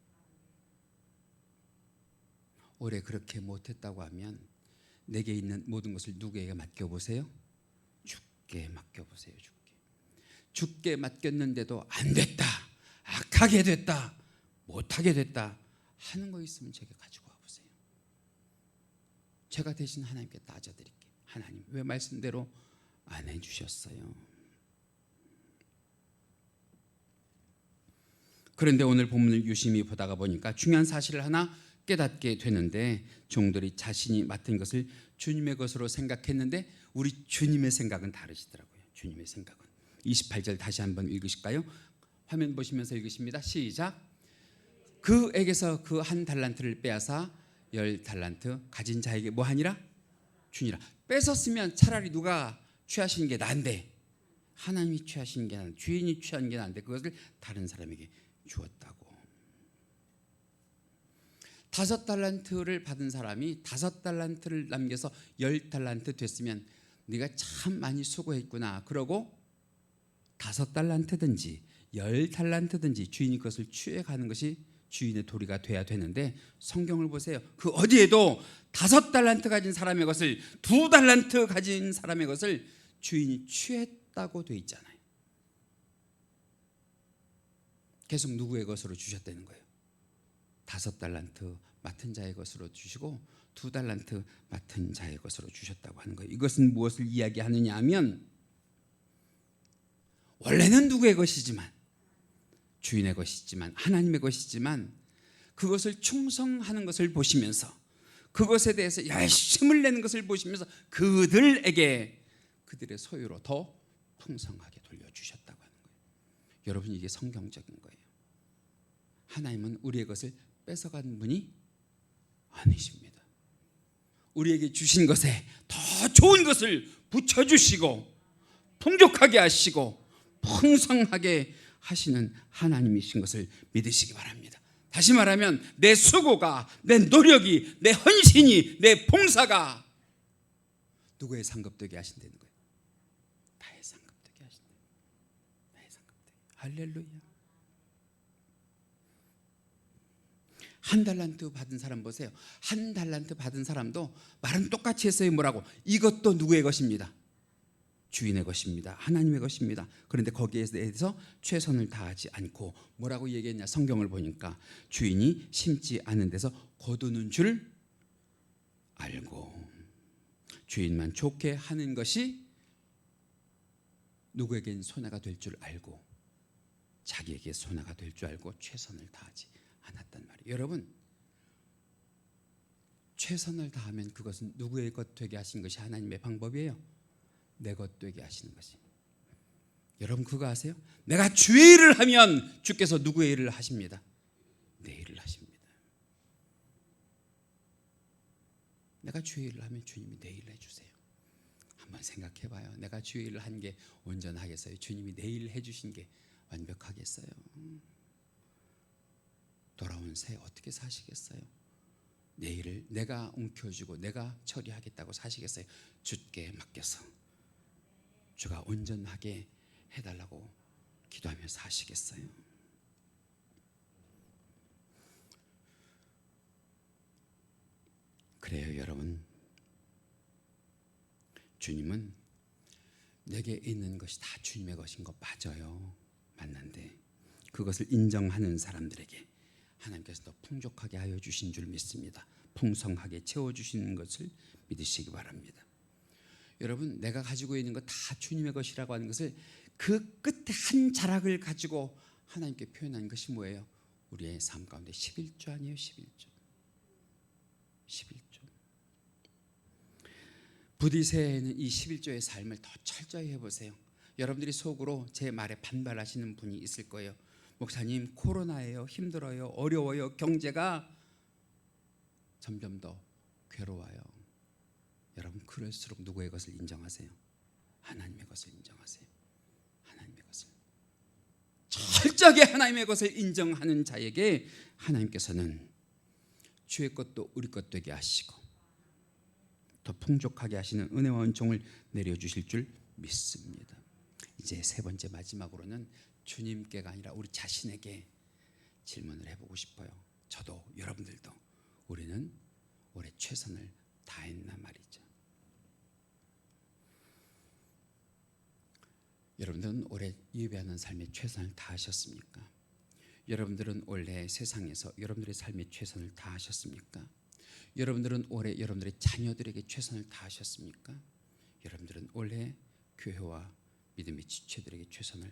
올해 그렇게 못했다고 하면 내게 있는 모든 것을 누구에게 맡겨보세요? 주께 맡겨보세요. 주께 맡겼는데도 안 됐다, 악하게 됐다, 못하게 됐다 하는 거 있으면 제게 가지고 와보세요. 제가 대신 하나님께 따져드릴게요. 하나님, 왜 말씀대로 안 해주셨어요? 그런데 오늘 본문을 유심히 보다가 보니까 중요한 사실을 하나 깨닫게 되는데, 종들이 자신이 맡은 것을 주님의 것으로 생각했는데 우리 주님의 생각은 다르시더라고요. 주님의 생각은 28절 다시 한번 읽으실까요? 화면 보시면서 읽으십니다. 시작. 그에게서 그 1달란트를 빼앗아 10달란트 가진 자에게 뭐하니라? 주니라. 뺏었으면 차라리 누가 취하시는 게 나은데, 하나님이 취하시는 게 나은데, 주인이 취하는 게 나은데 그것을 다른 사람에게 주었다고. 5달란트를 받은 사람이 5달란트를 남겨서 10달란트 됐으면 네가 참 많이 수고했구나 그러고 5달란트든지 10달란트든지 주인이 그것을 취해가는 것이 주인의 도리가 돼야 되는데, 성경을 보세요. 그 어디에도 5달란트 가진 사람의 것을 2달란트 가진 사람의 것을 주인이 취했다고 돼 있잖아요. 계속 누구의 것으로 주셨다는 거예요? 5달란트 맡은 자의 것으로 주시고 2달란트 맡은 자의 것으로 주셨다고 하는 거예요. 이것은 무엇을 이야기하느냐 하면, 원래는 누구의 것이지만, 주인의 것이지만, 하나님의 것이지만 그것을 충성하는 것을 보시면서 그것에 대해서 열심을 내는 것을 보시면서 그들에게 그들의 소유로 더 풍성하게 돌려주셨다고 하는 거예요. 여러분, 이게 성경적인 거예요. 하나님은 우리의 것을 뺏어간 분이 아니십니다. 우리에게 주신 것에 더 좋은 것을 붙여주시고 풍족하게 하시고 풍성하게 하시는 하나님이신 것을 믿으시기 바랍니다. 다시 말하면 내 수고가, 내 노력이, 내 헌신이, 내 봉사가 누구의 상급되게 하신다는 거예요? 나의 상급되게 하신다. 나의 상급되게. 할렐루야. 한 달란트 받은 사람 보세요. 한 달란트 받은 사람도 말은 똑같이 했어요. 뭐라고? 이것도 누구의 것입니다? 주인의 것입니다. 하나님의 것입니다. 그런데 거기에 대해서 최선을 다하지 않고 뭐라고 얘기했냐? 성경을 보니까 주인이 심지 않은 데서 거두는 줄 알고, 주인만 좋게 하는 것이 누구에겐 손해가 될 줄 알고 자기에게 손해가 될 줄 알고 최선을 다하지 않았단 말이에요. 여러분, 최선을 다하면 그것은 누구의 것 되게 하신 것이 하나님의 방법이에요? 내 것 되게 하시는 것이. 여러분 그거 아세요? 내가 주의 일을 하면 주께서 누구의 일을 하십니다? 내 일을 하십니다. 내가 주의 일을 하면 주님이 내 일을 해주세요. 한번 생각해 봐요. 내가 주의 일을 한 게 온전하겠어요? 주님이 내 일을 해주신 게 완벽하겠어요? 돌아온 새 어떻게 사시겠어요? 내 일을 내가 움켜쥐고 내가 처리하겠다고 사시겠어요? 주께 맡겨서 주가 온전하게 해달라고 기도하며 사시겠어요? 그래요, 여러분. 주님은 내게 있는 것이 다 주님의 것인 거 맞아요. 맞는데 그것을 인정하는 사람들에게 하나님께서 더 풍족하게 하여 주신 줄 믿습니다. 풍성하게 채워주시는 것을 믿으시기 바랍니다. 여러분, 내가 가지고 있는 것 다 주님의 것이라고 하는 것을 그 끝에 한 자락을 가지고 하나님께 표현한 것이 뭐예요? 우리의 삶 가운데 11조 아니에요? 11조. 부디 새해에는 이 11조의 삶을 더 철저히 해보세요. 여러분들이 속으로 제 말에 반발하시는 분이 있을 거예요. 목사님, 코로나예요, 힘들어요, 어려워요, 경제가 점점 더 괴로워요. 여러분, 그럴수록 누구의 것을 인정하세요? 하나님의 것을 인정하세요. 하나님의 것을. 철저하게 하나님의 것을 인정하는 자에게 하나님께서는 주의 것도 우리 것 되게 하시고 더 풍족하게 하시는 은혜와 은총을 내려주실 줄 믿습니다. 이제 세 번째 마지막으로는 주님께가 아니라 우리 자신에게 질문을 해보고 싶어요. 저도 여러분들도 우리는 올해 최선을 다했나 말이죠. 여러분들은 올해 예배하는 삶에 최선을 다하셨습니까? 여러분들은 올해 세상에서 여러분들의 삶에 최선을 다하셨습니까? 여러분들은 올해 여러분들의 자녀들에게 최선을 다하셨습니까? 여러분들은 올해 교회와 믿음의 지체들에게 최선을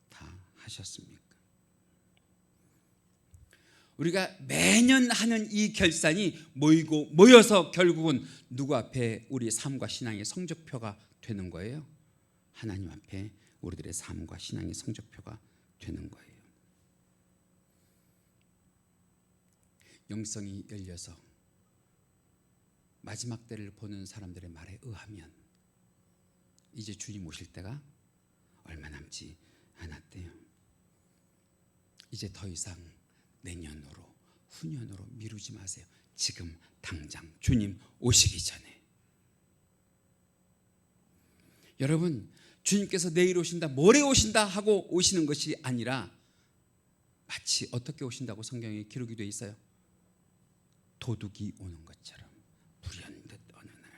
다하셨습니까? 우리가 매년 하는 이 결산이 모여서 결국은 누구 앞에 우리의 삶과 신앙의 성적표가 되는 거예요? 하나님 앞에 우리들의 삶과 신앙의 성적표가 되는 거예요. 영성이 열려서 마지막 때를 보는 사람들의 말에 의하면 이제 주님 오실 때가 얼마 남지 않았대요. 이제 더 이상 내년으로, 후년으로 미루지 마세요. 지금 당장 주님 오시기 전에. 여러분, 주님께서 내일 오신다, 모레 오신다 하고 오시는 것이 아니라 마치 어떻게 오신다고 성경에 기록이 되어 있어요? 도둑이 오는 것처럼 불현듯 어느 날.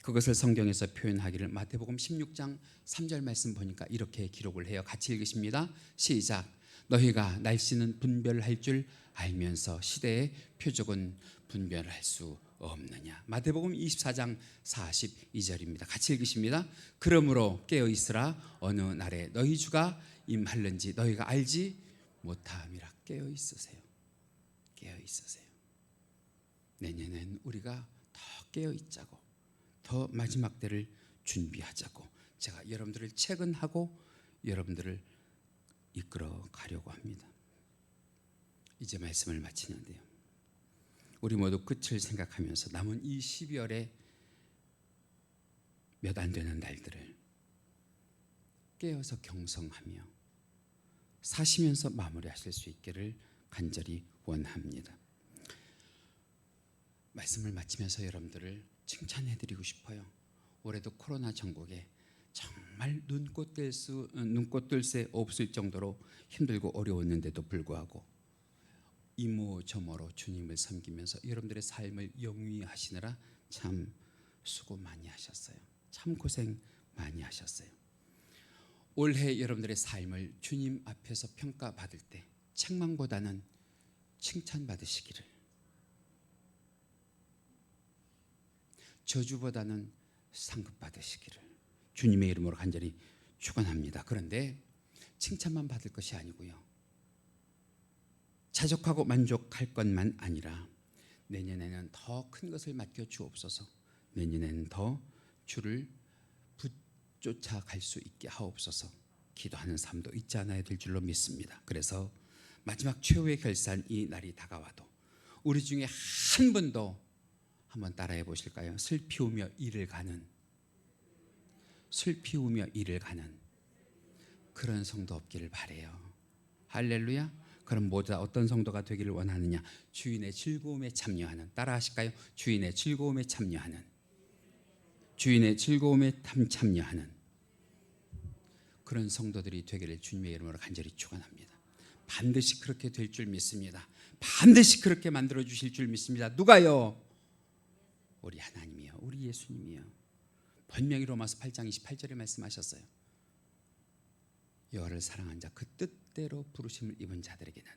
그것을 성경에서 표현하기를 마태복음 16장 3절 말씀 보니까 이렇게 기록을 해요. 같이 읽으십니다. 시작. 너희가 날씨는 분별할 줄 알면서 시대의 표적은 분별할 수 없느냐. 마태복음 24장 42절입니다. 같이 읽으십니다. 그러므로 깨어 있으라. 어느 날에 너희 주가 임할는지 너희가 알지 못함이라. 깨어 있으세요. 깨어 있으세요. 내년엔 우리가 더 깨어 있자고, 더 마지막 때를 준비하자고 제가 여러분들을 채근하고 여러분들을 이끌어 가려고 합니다. 이제 말씀을 마치는데요, 우리 모두 끝을 생각하면서 남은 이 12월에 몇 안 되는 날들을 깨어서 경성하며 사시면서 마무리하실 수 있기를 간절히 원합니다. 말씀을 마치면서 여러분들을 칭찬해드리고 싶어요. 올해도 코로나 전국에 정말 눈꽃 뜰 새 없을 정도로 힘들고 어려웠는데도 불구하고 이모저모로 주님을 섬기면서 여러분들의 삶을 영위하시느라 참 수고 많이 하셨어요. 참 고생 많이 하셨어요. 올해 여러분들의 삶을 주님 앞에서 평가받을 때 책망보다는 칭찬받으시기를, 저주보다는 상급받으시기를 주님의 이름으로 간절히 축원합니다. 그런데 칭찬만 받을 것이 아니고요, 자족하고 만족할 것만 아니라 내년에는 더 큰 것을 맡겨 주옵소서. 내년에는 더 주를 붙쫓아갈 수 있게 하옵소서. 기도하는 삶도 잊지 않아야 될 줄로 믿습니다. 그래서 마지막 최후의 결산, 이 날이 다가와도 우리 중에 한 분도 한번 따라해 보실까요? 슬피우며 이를 가는, 슬피우며 이를 가는 그런 성도 없기를 바래요. 할렐루야. 그럼 모두 다 어떤 성도가 되기를 원하느냐? 주인의 즐거움에 참여하는, 따라하실까요? 주인의 즐거움에 참여하는, 주인의 즐거움에 참여하는 그런 성도들이 되기를 주님의 이름으로 간절히 축원합니다. 반드시 그렇게 될 줄 믿습니다. 반드시 그렇게 만들어 주실 줄 믿습니다. 누가요? 우리 하나님이요, 우리 예수님이요. 분명히 로마서 8장 28절에 말씀하셨어요. 여호와를 사랑한 자, 그 뜻대로 부르심을 입은 자들에게는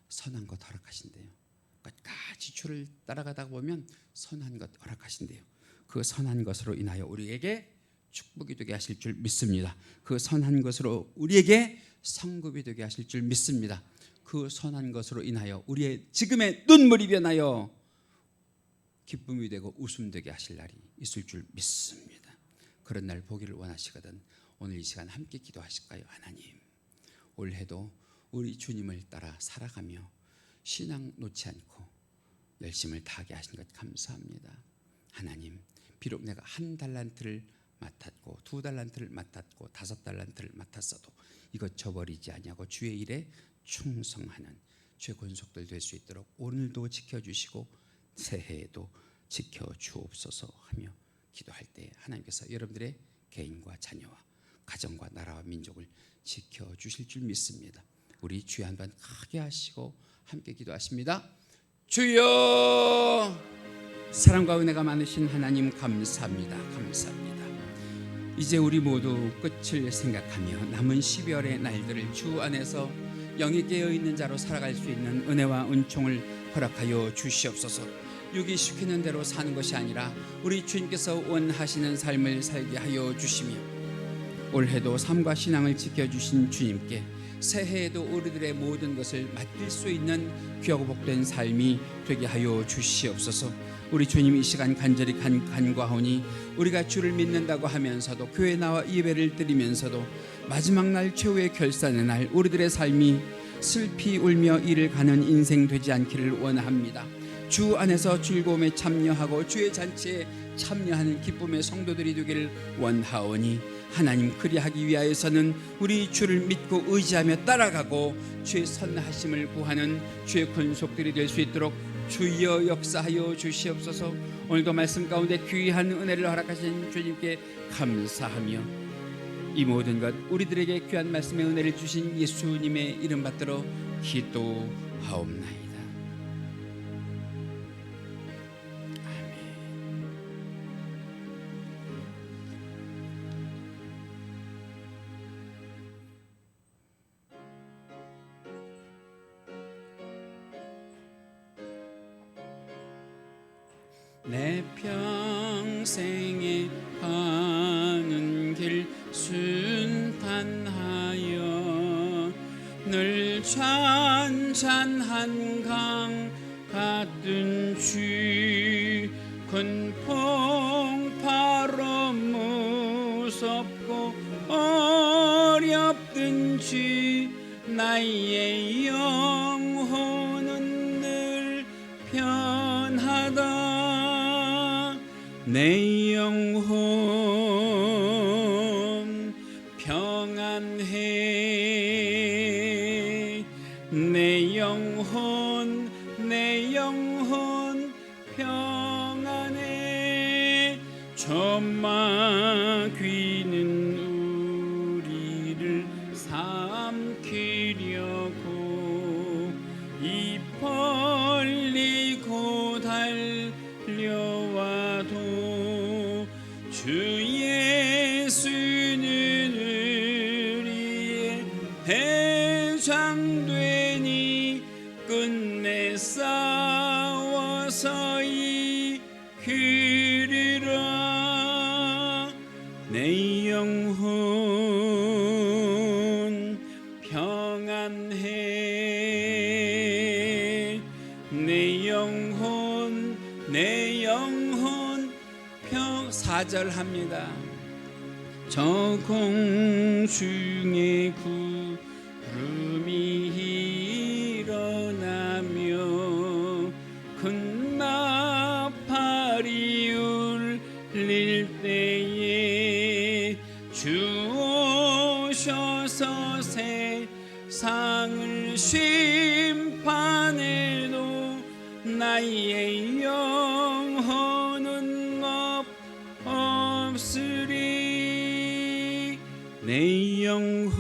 선한 것 허락하신대요. 끝까지 주를 따라가다 보면 선한 것 허락하신대요. 그 선한 것으로 인하여 우리에게 축복이 되게 하실 줄 믿습니다. 그 선한 것으로 우리에게 성급이 되게 하실 줄 믿습니다. 그 선한 것으로 인하여 우리의 지금의 눈물이 변하여 기쁨이 되고 웃음 되게 하실 날이 있을 줄 믿습니다. 그런 날 보기를 원하시거든 오늘 이 시간 함께 기도하실까요? 하나님, 올해도 우리 주님을 따라 살아가며 신앙 놓지 않고 열심을 다하게 하신 것 감사합니다. 하나님, 비록 내가 1달란트를 맡았고 2달란트를 맡았고 5달란트를 맡았어도 이것 저버리지 아니하고 주의 일에 충성하는 주의 권속들 될 수 있도록 오늘도 지켜주시고 새해에도 지켜주옵소서 하며 기도할 때 하나님께서 여러분들의 개인과 자녀와 가정과 나라와 민족을 지켜주실 줄 믿습니다. 우리 주여 한번 크게 하시고 함께 기도하십니다. 주여, 사랑과 은혜가 많으신 하나님 감사합니다. 감사합니다. 이제 우리 모두 끝을 생각하며 남은 12월의 날들을 주 안에서 영이 깨어있는 자로 살아갈 수 있는 은혜와 은총을 허락하여 주시옵소서. 육이 시키는 대로 사는 것이 아니라 우리 주님께서 원하시는 삶을 살게 하여 주시며 올해도 삶과 신앙을 지켜주신 주님께 새해에도 우리들의 모든 것을 맡길 수 있는 귀하고 복된 삶이 되게 하여 주시옵소서. 우리 주님 이 시간 간절히 간구하오니 우리가 주를 믿는다고 하면서도 교회 나와 예배를 드리면서도 마지막 날 최후의 결산의 날 우리들의 삶이 슬피 울며 이를 가는 인생 되지 않기를 원합니다. 주 안에서 즐거움에 참여하고 주의 잔치에 참여하는 기쁨의 성도들이 되기를 원하오니 하나님, 그리하기 위하여서는 우리 주를 믿고 의지하며 따라가고 주의 선하심을 구하는 주의 권속들이 될 수 있도록 주여 역사하여 주시옵소서. 오늘도 말씀 가운데 귀한 은혜를 허락하신 주님께 감사하며 이 모든 것 우리들에게 귀한 말씀의 은혜를 주신 예수님의 이름 받들어 기도하옵나이다. 내 평생에 가는 길 순탄하 찬찬한 강 같은 주 큰 풍파로 무섭고 어렵든지 나의 영혼은 늘 편하다. 내 영혼 평안해. 내 영혼 평안해. 저 마귀는 우리를 삼키려고 입 벌리고 달려와도 주 예수는 우리의 대장되니 끝내 싸워서 이기리라. 내 영혼 평안해. 내 영혼 4절 저 공중의 구름이 일어나며 큰 나팔이 울릴 때에 주 오셔서 세상을 심판해도 나의 영혼은 없으리. 내 영혼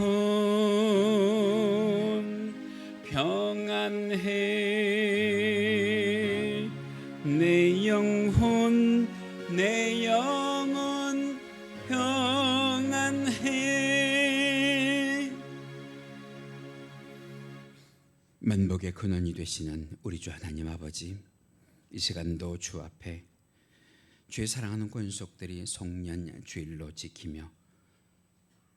평안해. 내 영혼 평안해. 만복의 근원이 되시는 우리 주 하나님 아버지, 이 시간도 주 앞에 주의 사랑하는 권속들이 송년 주일로 지키며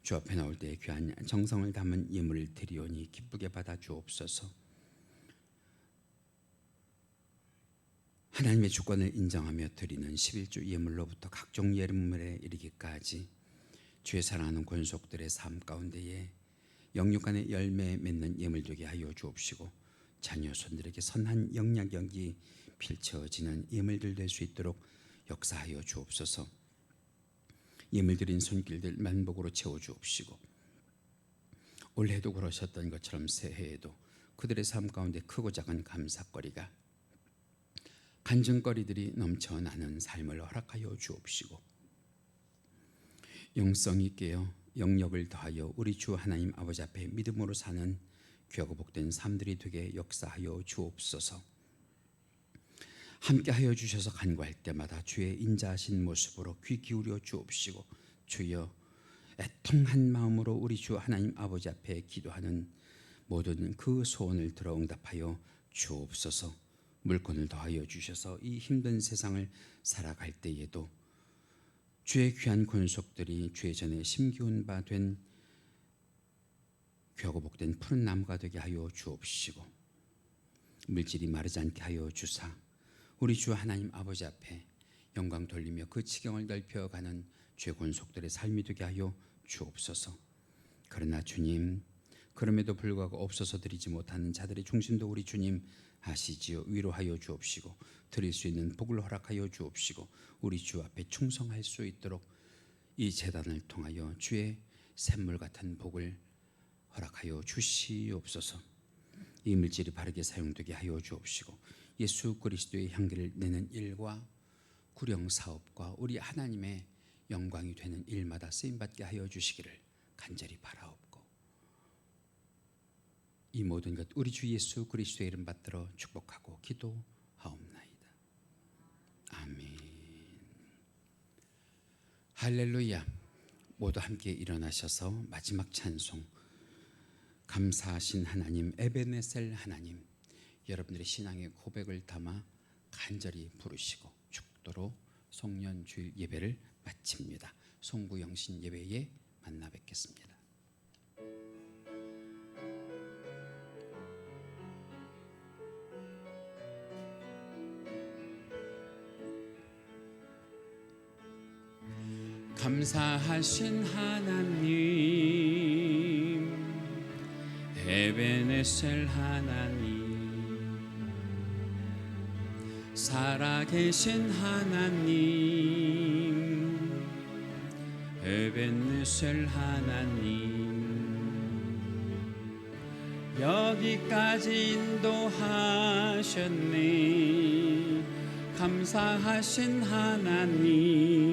주 앞에 나올 때 귀한 정성을 담은 예물을 드리오니 기쁘게 받아 주옵소서. 하나님의 주권을 인정하며 드리는 11주 예물로부터 각종 예물에 이르기까지 주의 사랑하는 권속들의 삶 가운데에 영육간의 열매 맺는 예물 되게 하여 주옵시고, 자녀 손들에게 선한 영향력이 펼쳐지는 예물들 될 수 있도록 역사하여 주옵소서. 예물 드린 손길들 만복으로 채워 주옵시고, 올해도 그러셨던 것처럼 새해에도 그들의 삶 가운데 크고 작은 감사거리가 간증거리들이 넘쳐나는 삶을 허락하여 주옵시고, 영성 있게요 영역을 더하여 우리 주 하나님 아버지 앞에 믿음으로 사는 귀하고 복된 삶들이 되게 역사하여 주옵소서. 함께하여 주셔서 간구할 때마다 주의 인자하신 모습으로 귀 기울여 주옵시고, 주여 애통한 마음으로 우리 주 하나님 아버지 앞에 기도하는 모든 그 소원을 들어 응답하여 주옵소서. 물건을 더하여 주셔서 이 힘든 세상을 살아갈 때에도 주의 귀한 권속들이 주의 전에 심기운 바 된 귀하고 복된 푸른 나무가 되게 하여 주옵시고, 물질이 마르지 않게 하여 주사 우리 주 하나님 아버지 앞에 영광 돌리며 그 지경을 넓혀가는 주의 권속들의 삶이 되게 하여 주옵소서. 그러나 주님, 그럼에도 불구하고 없어서 드리지 못하는 자들의 중심도 우리 주님 아시지요. 위로하여 주옵시고 드릴 수 있는 복을 허락하여 주옵시고, 우리 주 앞에 충성할 수 있도록 이 제단을 통하여 주의 샘물 같은 복을 허락하여 주시옵소서. 이 물질이 바르게 사용되게 하여 주옵시고, 예수 그리스도의 향기를 내는 일과 구령 사업과 우리 하나님의 영광이 되는 일마다 쓰임받게 하여 주시기를 간절히 바라옵고, 이 모든 것 우리 주 예수 그리스도의 이름 받들어 축복하고 기도하옵나이다. 아멘. 할렐루야. 모두 함께 일어나셔서 마지막 찬송, 감사하신 하나님, 에베네셀 하나님, 여러분들의 신앙의 고백을 담아 간절히 부르시고 축도로 송년주일 예배를 마칩니다. 송구영신 예배에 만나 뵙겠습니다. 감사하신 하나님, 에베네셀 하나님, 살아계신 하나님, 에베네셀 하나님, 여기까지 인도하셨네. 감사하신 하나님,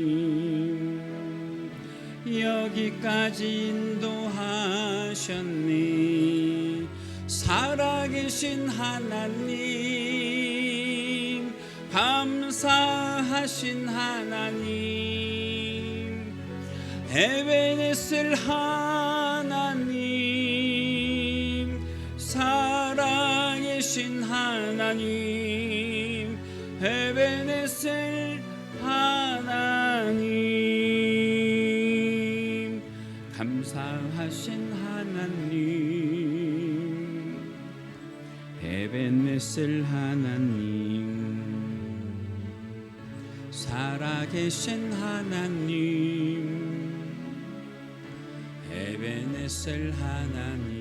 여기까지 인도하셨네. 살아계신 하나님, 감사하신 하나님, 에베네셀 하나님, 살아계신 하나님, 에베네셀 하나님, 감사하신 하나님, 에베네셀 하나님, 살아계신 하나님, 에베네셀 하나님,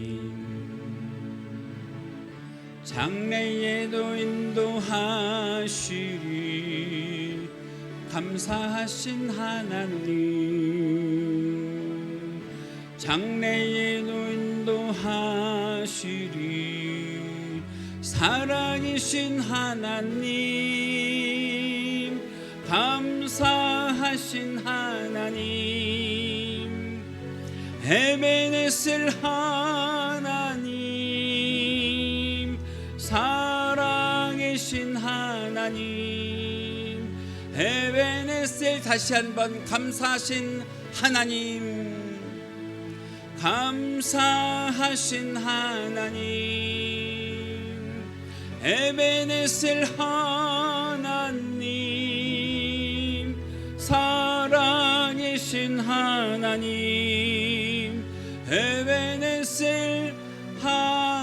장래에도 인도하시리. 감사하신 하나님, 장래에도 인도하시리. 살아계신 하나님, 감사하신 하나님, 에베네셀 하나님, 살아계신 하나님, 에베네셀. 다시 한번 감사하신 하나님, 감사하신 하나님, 에베네셀 하나님, 살아계신 하나님, 에베네셀 하나님.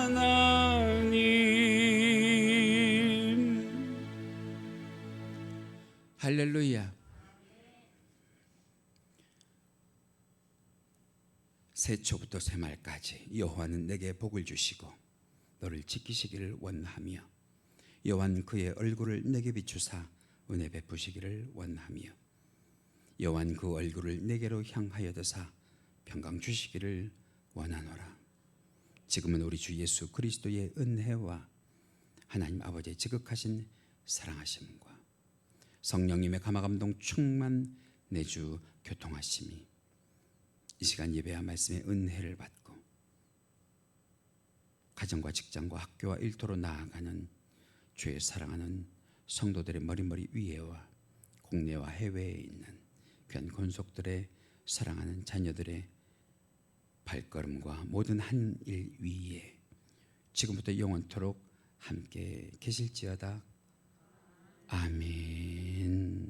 할렐루야. 새초부터 새말까지 여호와는 내게 복을 주시고 너를 지키시기를 원하며, 여호와는 그의 얼굴을 내게 비추사 은혜 베푸시기를 원하며, 여호와는 그 얼굴을 내게로 향하여 드사 평강 주시기를 원하노라. 지금은 우리 주 예수 그리스도의 은혜와 하나님 아버지의 지극하신 사랑하심과 성령님의 감화감동 충만 내주 교통하심이 이 시간 예배와 말씀의 은혜를 받고 가정과 직장과 학교와 일터로 나아가는 주의 사랑하는 성도들의 머리머리 위에와 국내와 해외에 있는 귀한 권속들의 사랑하는 자녀들의 발걸음과 모든 한 일 위에 지금부터 영원토록 함께 계실지어다. 아멘.